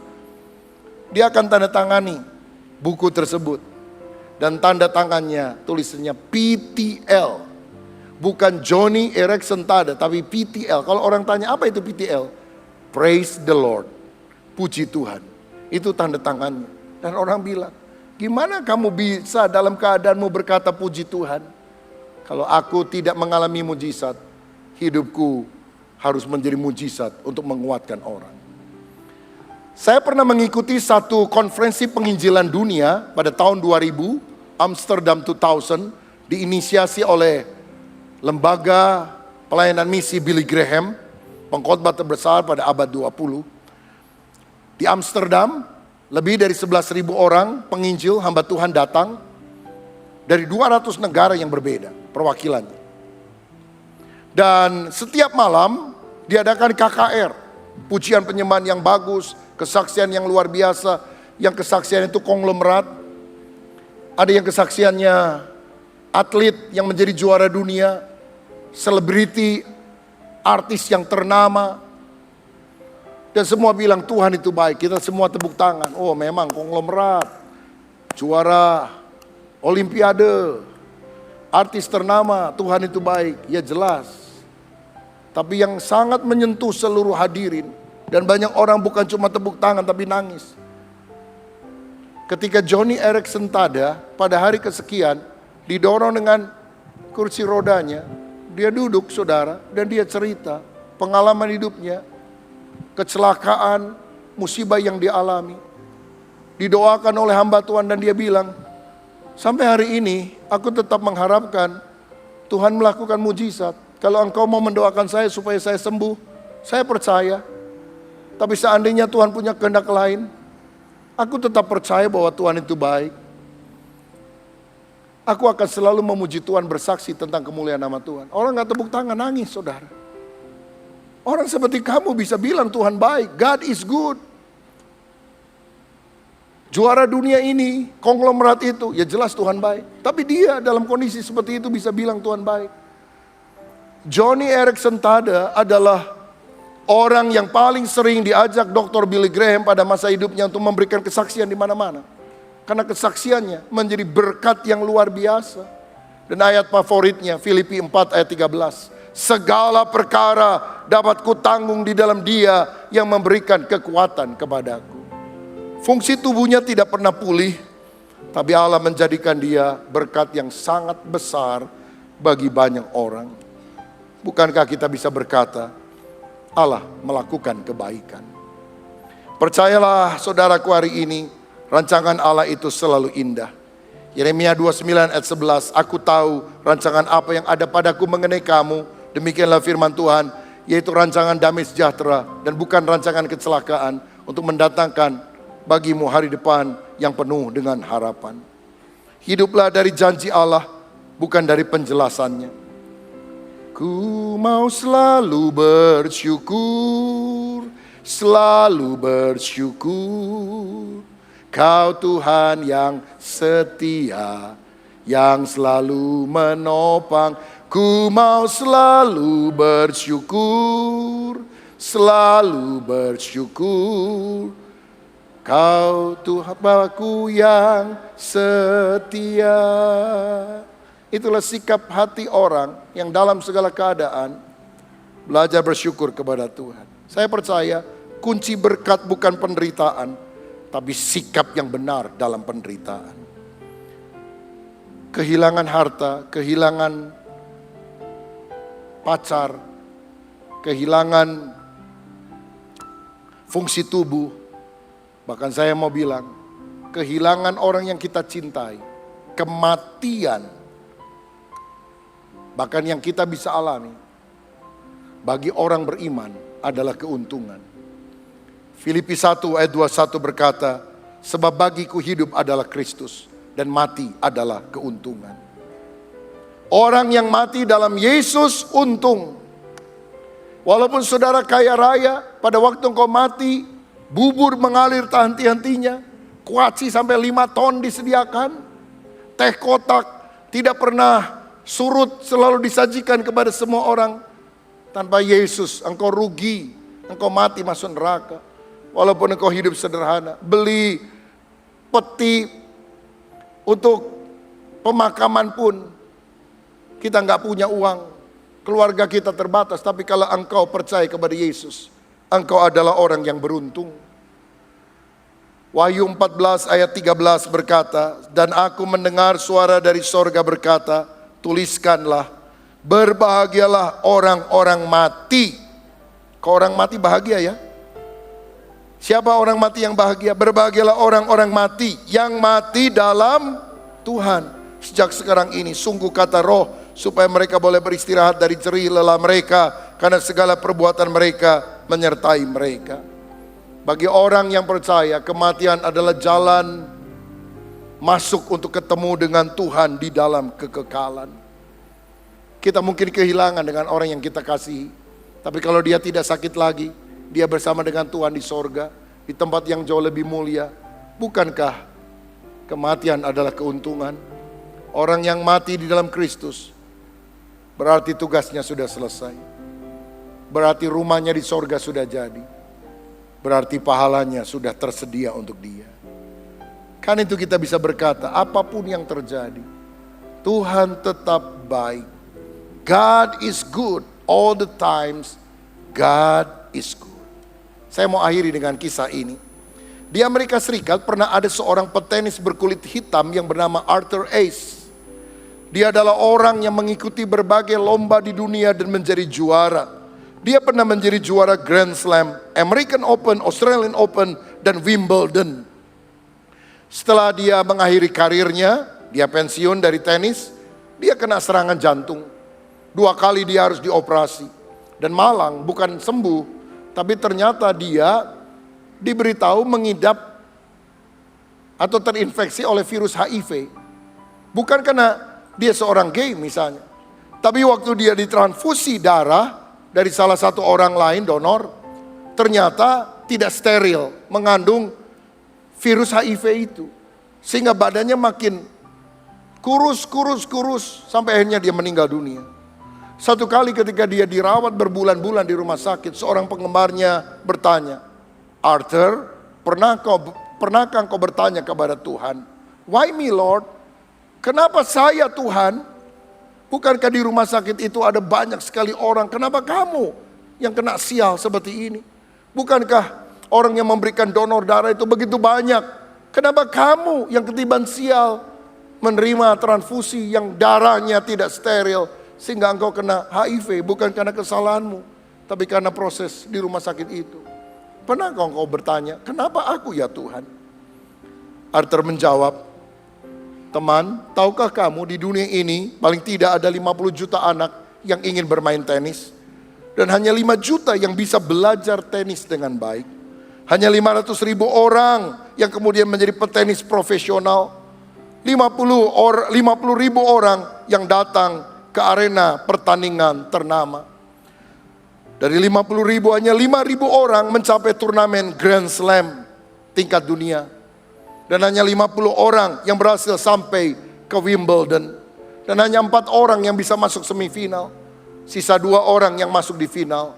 Dia akan tanda tangani buku tersebut. Dan tanda tangannya tulisannya PTL. Bukan Joni Eareckson Tada, tapi PTL. Kalau orang tanya apa itu PTL? Praise the Lord. Puji Tuhan. Itu tanda tangannya. Dan orang bilang, gimana kamu bisa dalam keadaanmu berkata puji Tuhan? Kalau aku tidak mengalami mujizat, hidupku harus menjadi mujizat untuk menguatkan orang. Saya pernah mengikuti satu konferensi penginjilan dunia pada tahun 2000, Amsterdam 2000, diinisiasi oleh lembaga pelayanan misi Billy Graham, pengkhotbah terbesar pada abad 20. Di Amsterdam, lebih dari 11.000 orang penginjil hamba Tuhan datang dari 200 negara yang berbeda perwakilannya. Dan setiap malam diadakan KKR, pujian penyembahan yang bagus, kesaksian yang luar biasa. Yang kesaksian itu konglomerat. Ada yang kesaksiannya atlet yang menjadi juara dunia, selebriti, artis yang ternama. Dan semua bilang Tuhan itu baik. Kita semua tepuk tangan. Oh memang konglomerat, juara olimpiade, artis ternama, Tuhan itu baik. Ya jelas. Tapi yang sangat menyentuh seluruh hadirin, dan banyak orang bukan cuma tepuk tangan tapi nangis. Ketika Joni Eareckson Tada pada hari kesekian didorong dengan kursi rodanya, dia duduk saudara dan dia cerita pengalaman hidupnya, kecelakaan, musibah yang dialami. Didoakan oleh hamba Tuhan dan dia bilang, sampai hari ini aku tetap mengharapkan Tuhan melakukan mujizat. Kalau engkau mau mendoakan saya supaya saya sembuh, saya percaya. Tapi seandainya Tuhan punya kehendak lain, aku tetap percaya bahwa Tuhan itu baik. Aku akan selalu memuji Tuhan, bersaksi tentang kemuliaan nama Tuhan. Orang gak tepuk tangan, nangis saudara. Orang seperti kamu bisa bilang Tuhan baik, God is good. Juara dunia ini, konglomerat itu, ya jelas Tuhan baik. Tapi dia dalam kondisi seperti itu bisa bilang Tuhan baik. Joni Eareckson Tada adalah orang yang paling sering diajak Dr. Billy Graham pada masa hidupnya untuk memberikan kesaksian di mana-mana. Karena kesaksiannya menjadi berkat yang luar biasa. Dan ayat favoritnya Filipi 4 ayat 13. Segala perkara dapat kutanggung di dalam Dia yang memberikan kekuatan kepadaku. Fungsi tubuhnya tidak pernah pulih, tapi Allah menjadikan dia berkat yang sangat besar bagi banyak orang. Bukankah kita bisa berkata, Allah melakukan kebaikan? Percayalah saudaraku, hari ini rancangan Allah itu selalu indah. Yeremia 29 ayat 11, aku tahu rancangan apa yang ada padaku mengenai kamu, demikianlah firman Tuhan, yaitu rancangan damai sejahtera dan bukan rancangan kecelakaan, untuk mendatangkan bagimu hari depan yang penuh dengan harapan. Hiduplah dari janji Allah, bukan dari penjelasannya. Ku mau selalu bersyukur, selalu bersyukur. Kau Tuhan yang setia, yang selalu menopang. Ku mau selalu bersyukur, selalu bersyukur. Kau Tuhan Bapakku yang setia. Itulah sikap hati orang yang dalam segala keadaan belajar bersyukur kepada Tuhan. Saya percaya kunci berkat bukan penderitaan, tapi sikap yang benar dalam penderitaan. Kehilangan harta, kehilangan pacar, kehilangan fungsi tubuh, bahkan saya mau bilang, kehilangan orang yang kita cintai, kematian, bahkan yang kita bisa alami, bagi orang beriman adalah keuntungan. Filipi 1 ayat 21 berkata, sebab bagiku hidup adalah Kristus dan mati adalah keuntungan. Orang yang mati dalam Yesus untung. Walaupun saudara kaya raya, pada waktu engkau mati, bubur mengalir tak henti-hentinya, kuaci sampai 5 ton disediakan, teh kotak tidak pernah surut, selalu disajikan kepada semua orang. Tanpa Yesus engkau rugi, engkau mati masuk neraka. Walaupun engkau hidup sederhana, beli peti untuk pemakaman pun kita nggak punya uang, keluarga kita terbatas. Tapi kalau engkau percaya kepada Yesus, engkau adalah orang yang beruntung. Wahyu 14 ayat 13 berkata, dan aku mendengar suara dari sorga berkata, tuliskanlah, berbahagialah orang-orang mati. Kau orang mati bahagia ya? Siapa orang mati yang bahagia? Berbahagialah orang-orang mati yang mati dalam Tuhan. Sejak sekarang ini, sungguh kata Roh, supaya mereka boleh beristirahat dari jerih lelah mereka, karena segala perbuatan mereka menyertai mereka. Bagi orang yang percaya, kematian adalah jalan masuk untuk ketemu dengan Tuhan di dalam kekekalan. Kita mungkin kehilangan dengan orang yang kita kasihi, tapi kalau dia tidak sakit lagi, dia bersama dengan Tuhan di sorga, di tempat yang jauh lebih mulia. Bukankah kematian adalah keuntungan? Orang yang mati di dalam Kristus, berarti tugasnya sudah selesai. Berarti rumahnya di sorga sudah jadi. Berarti pahalanya sudah tersedia untuk dia. Kan itu kita bisa berkata, apapun yang terjadi, Tuhan tetap baik. God is good all the times. God is good. Saya mau akhiri dengan kisah ini. Di Amerika Serikat pernah ada seorang petenis berkulit hitam yang bernama Arthur Ashe. Dia adalah orang yang mengikuti berbagai lomba di dunia dan menjadi juara. Dia pernah menjadi juara Grand Slam, American Open, Australian Open, dan Wimbledon. Setelah dia mengakhiri karirnya, dia pensiun dari tenis, dia kena serangan jantung. 2 kali dia harus dioperasi. Dan malang, bukan sembuh, tapi ternyata dia diberitahu mengidap atau terinfeksi oleh virus HIV. Bukan karena dia seorang gay misalnya, tapi waktu dia ditransfusi darah dari salah satu orang lain donor, ternyata tidak steril, mengandung virus HIV itu. Sehingga badannya makin kurus, sampai akhirnya dia meninggal dunia. Satu kali ketika dia dirawat berbulan-bulan di rumah sakit, seorang penggemarnya bertanya, Arthur, pernahkah engkau bertanya kepada Tuhan, Why me Lord? Kenapa saya Tuhan? Bukankah di rumah sakit itu ada banyak sekali orang? Kenapa kamu yang kena sial seperti ini? Bukankah orang yang memberikan donor darah itu begitu banyak? Kenapa kamu yang ketiban sial menerima transfusi yang darahnya tidak steril sehingga engkau kena HIV? Bukan karena kesalahanmu, tapi karena proses di rumah sakit itu. Pernah engkau bertanya, kenapa aku ya Tuhan? Arthur menjawab, teman, tahukah kamu di dunia ini paling tidak ada 50 juta anak yang ingin bermain tenis. Dan hanya 5 juta yang bisa belajar tenis dengan baik. Hanya 500.000 orang yang kemudian menjadi petenis profesional. 50.000 orang yang datang ke arena pertandingan ternama. Dari 50.000 hanya 5.000 orang mencapai turnamen Grand Slam tingkat dunia. Dan hanya 50 orang yang berhasil sampai ke Wimbledon. Dan hanya 4 orang yang bisa masuk semifinal. Sisa 2 orang yang masuk di final.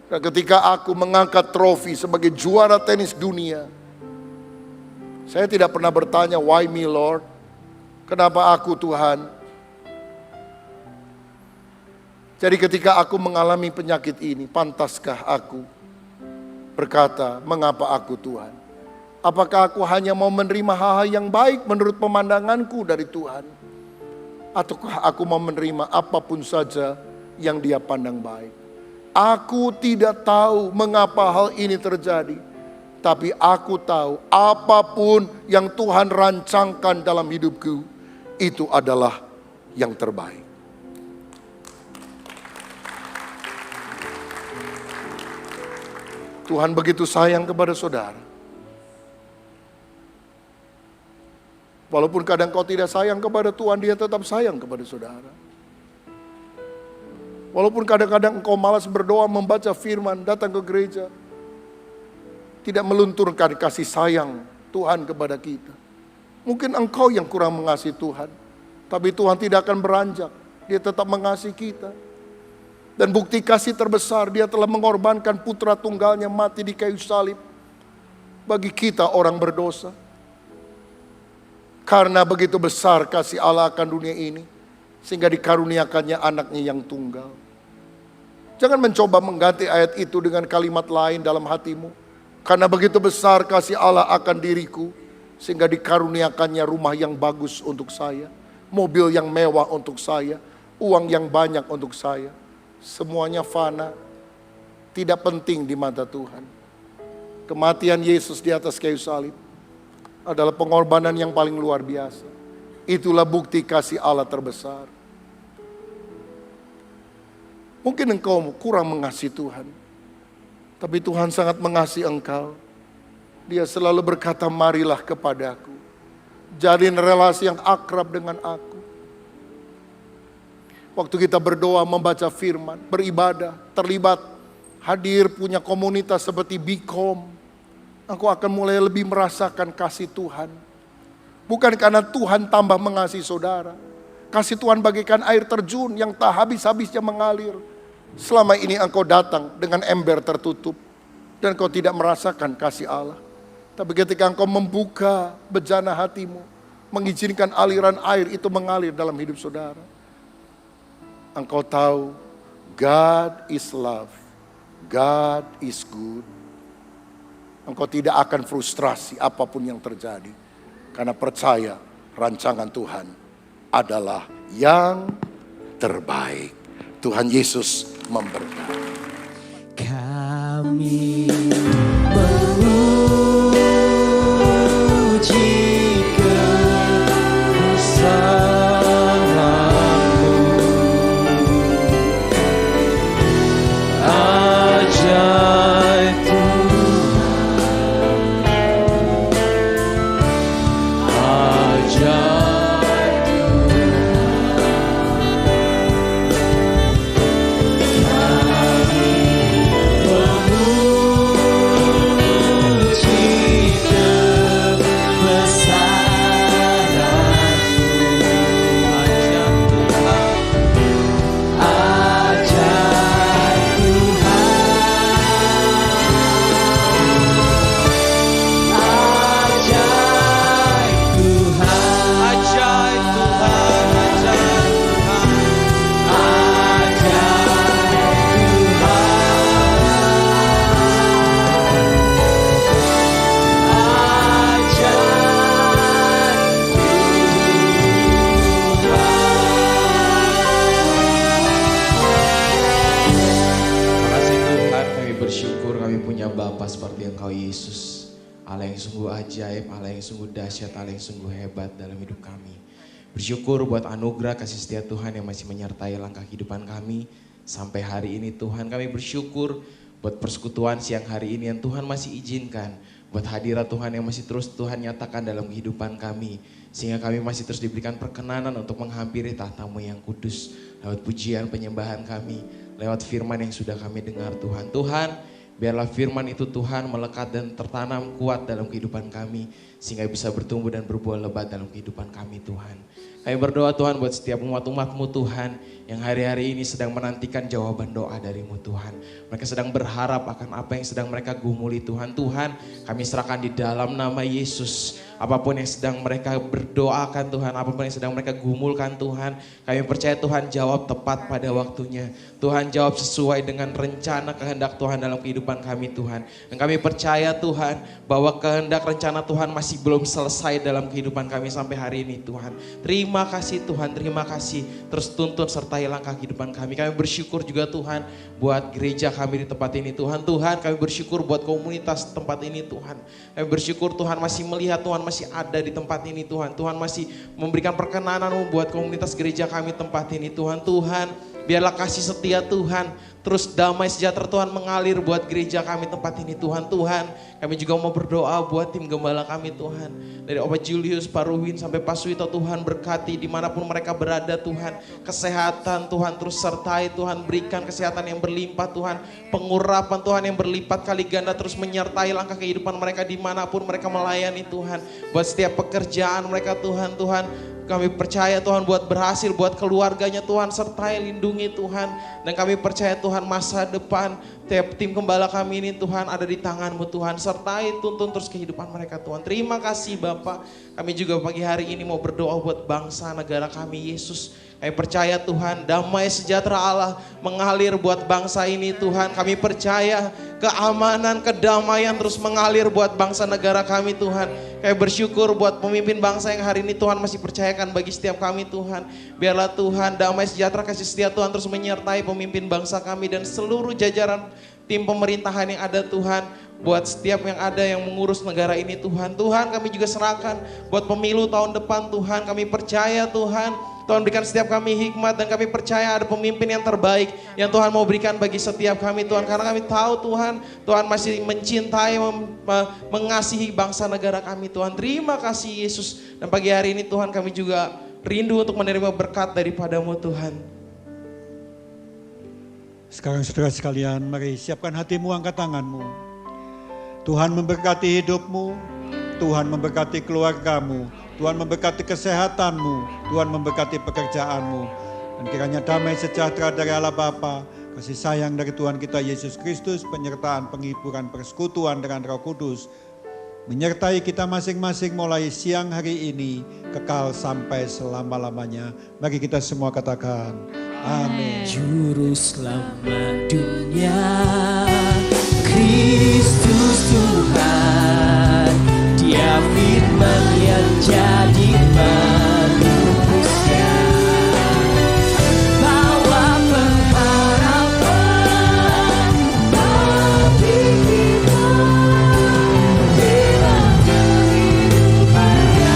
Dan ketika aku mengangkat trofi sebagai juara tenis dunia, saya tidak pernah bertanya, why me Lord? Kenapa aku Tuhan? Jadi ketika aku mengalami penyakit ini, pantaskah aku berkata, mengapa aku Tuhan? Apakah aku hanya mau menerima hal-hal yang baik menurut pemandanganku dari Tuhan? Ataukah aku mau menerima apapun saja yang Dia pandang baik? Aku tidak tahu mengapa hal ini terjadi. Tapi aku tahu apapun yang Tuhan rancangkan dalam hidupku, itu adalah yang terbaik. Tuhan begitu sayang kepada saudara. Walaupun kadang kau tidak sayang kepada Tuhan, Dia tetap sayang kepada saudara. Walaupun kadang-kadang engkau malas berdoa, membaca firman, datang ke gereja, tidak melunturkan kasih sayang Tuhan kepada kita. Mungkin engkau yang kurang mengasihi Tuhan, tapi Tuhan tidak akan beranjak. Dia tetap mengasihi kita. Dan bukti kasih terbesar, Dia telah mengorbankan putra tunggalnya mati di kayu salib bagi kita orang berdosa. Karena begitu besar kasih Allah akan dunia ini, sehingga dikaruniakannya anaknya yang tunggal. Jangan mencoba mengganti ayat itu dengan kalimat lain dalam hatimu. Karena begitu besar kasih Allah akan diriku, sehingga dikaruniakannya rumah yang bagus untuk saya, mobil yang mewah untuk saya, uang yang banyak untuk saya. Semuanya fana, tidak penting di mata Tuhan. Kematian Yesus di atas kayu salib adalah pengorbanan yang paling luar biasa. Itulah bukti kasih Allah terbesar. Mungkin engkau kurang mengasihi Tuhan, tapi Tuhan sangat mengasihi engkau. Dia selalu berkata, marilah kepadaku, jalin relasi yang akrab dengan aku. Waktu kita berdoa, membaca firman, beribadah, terlibat, hadir punya komunitas seperti Bikom, engkau akan mulai lebih merasakan kasih Tuhan. Bukan karena Tuhan tambah mengasihi saudara. Kasih Tuhan bagaikan air terjun yang tak habis-habisnya mengalir. Selama ini engkau datang dengan ember tertutup dan engkau tidak merasakan kasih Allah. Tapi ketika engkau membuka bejana hatimu, mengizinkan aliran air itu mengalir dalam hidup saudara, engkau tahu God is love, God is good. Engkau tidak akan frustrasi apapun yang terjadi, karena percaya rancangan Tuhan adalah yang terbaik. Tuhan Yesus memberkati. Kami menguji kebesaran-Mu, ajaib Tuhan, ajaib Tuhan. Kami punya Bapa seperti Engkau Yesus. Allah yang sungguh ajaib, Allah yang sungguh dahsyat, Allah yang sungguh hebat dalam hidup kami. Bersyukur buat anugerah kasih setia Tuhan yang masih menyertai langkah kehidupan kami sampai hari ini Tuhan. Kami bersyukur buat persekutuan siang hari ini yang Tuhan masih izinkan. Buat hadirat Tuhan yang masih terus Tuhan nyatakan dalam kehidupan kami. Sehingga kami masih terus diberikan perkenanan untuk menghampiri tahta-Mu yang kudus. Lewat pujian penyembahan kami, lewat firman yang sudah kami dengar Tuhan. Tuhan, biarlah firman itu Tuhan melekat dan tertanam kuat dalam kehidupan kami. Sehingga bisa bertumbuh dan berbuah lebat dalam kehidupan kami Tuhan. Kami berdoa Tuhan buat setiap umat-umat-Mu Tuhan yang hari-hari ini sedang menantikan jawaban doa dari-Mu Tuhan. Mereka sedang berharap akan apa yang sedang mereka gumuli Tuhan. Tuhan, kami serahkan di dalam nama Yesus. Apapun yang sedang mereka berdoakan Tuhan, apapun yang sedang mereka gumulkan Tuhan. Kami percaya Tuhan jawab tepat pada waktunya. Tuhan jawab sesuai dengan rencana kehendak Tuhan dalam kehidupan kami Tuhan. Dan kami percaya Tuhan bahwa kehendak rencana Tuhan masih belum selesai dalam kehidupan kami sampai hari ini Tuhan. Terima kasih Tuhan, terima kasih. Terus tuntun sertai langkah kehidupan kami. Kami bersyukur juga Tuhan buat gereja kami di tempat ini Tuhan. Tuhan, kami bersyukur buat komunitas tempat ini Tuhan. Kami bersyukur Tuhan masih melihat, Tuhan masih ada di tempat ini Tuhan. Tuhan masih memberikan perkenanan-Mu buat komunitas gereja kami tempat ini Tuhan. Tuhan, biarlah kasih setia Tuhan, terus damai sejahtera Tuhan mengalir buat gereja kami tempat ini Tuhan. Tuhan, kami juga mau berdoa buat tim gembala kami Tuhan. Dari Opa Julius, Pak Ruwin sampai Pak Suwito Tuhan berkati dimanapun mereka berada Tuhan. Kesehatan Tuhan terus sertai Tuhan, berikan kesehatan yang berlimpah Tuhan. Pengurapan Tuhan yang berlipat kali ganda terus menyertai langkah kehidupan mereka dimanapun mereka melayani Tuhan. Buat setiap pekerjaan mereka Tuhan, Tuhan. Kami percaya Tuhan buat berhasil, buat keluarganya Tuhan, sertai lindungi Tuhan. Dan kami percaya Tuhan masa depan tiap tim gembala kami ini Tuhan ada di tangan-Mu Tuhan. Sertai tuntun terus kehidupan mereka Tuhan. Terima kasih Bapak. Kami juga pagi hari ini mau berdoa buat bangsa negara kami Yesus. Kami percaya Tuhan damai sejahtera Allah mengalir buat bangsa ini Tuhan. Kami percaya keamanan, kedamaian terus mengalir buat bangsa negara kami Tuhan. Kami bersyukur buat pemimpin bangsa yang hari ini Tuhan masih percayakan bagi setiap kami Tuhan. Biarlah Tuhan damai sejahtera kasih setia Tuhan terus menyertai pemimpin bangsa kami dan seluruh jajaran tim pemerintahan yang ada Tuhan. Buat setiap yang ada yang mengurus negara ini Tuhan. Tuhan kami juga serahkan buat pemilu tahun depan Tuhan. Kami percaya Tuhan, Tuhan berikan setiap kami hikmat dan kami percaya ada pemimpin yang terbaik yang Tuhan mau berikan bagi setiap kami Tuhan. Karena kami tahu Tuhan, Tuhan masih mencintai, mengasihi bangsa negara kami Tuhan. Terima kasih Yesus. Dan pagi hari ini Tuhan kami juga rindu untuk menerima berkat daripada-Mu Tuhan. Sekarang saudara sekalian, mari siapkan hatimu, angkat tanganmu. Tuhan memberkati hidupmu, Tuhan memberkati keluargamu, Tuhan memberkati kesehatanmu, Tuhan memberkati pekerjaanmu. Dan kiranya damai sejahtera dari Allah Bapa, kasih sayang dari Tuhan kita Yesus Kristus, penyertaan, penghiburan, persekutuan dengan Roh Kudus, menyertai kita masing-masing mulai siang hari ini, kekal sampai selama-lamanya. Mari kita semua katakan, amin. Juru selamat dunia, Kristus Tuhan, Dia firman yang jadi manusia, bawa pengharapan bagi kita, bilang kehidupan yang kekal, bilang kehidupan yang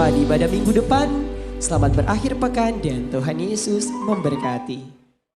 di ibadah minggu depan. Selamat berakhir pekan dan Tuhan Yesus memberkati.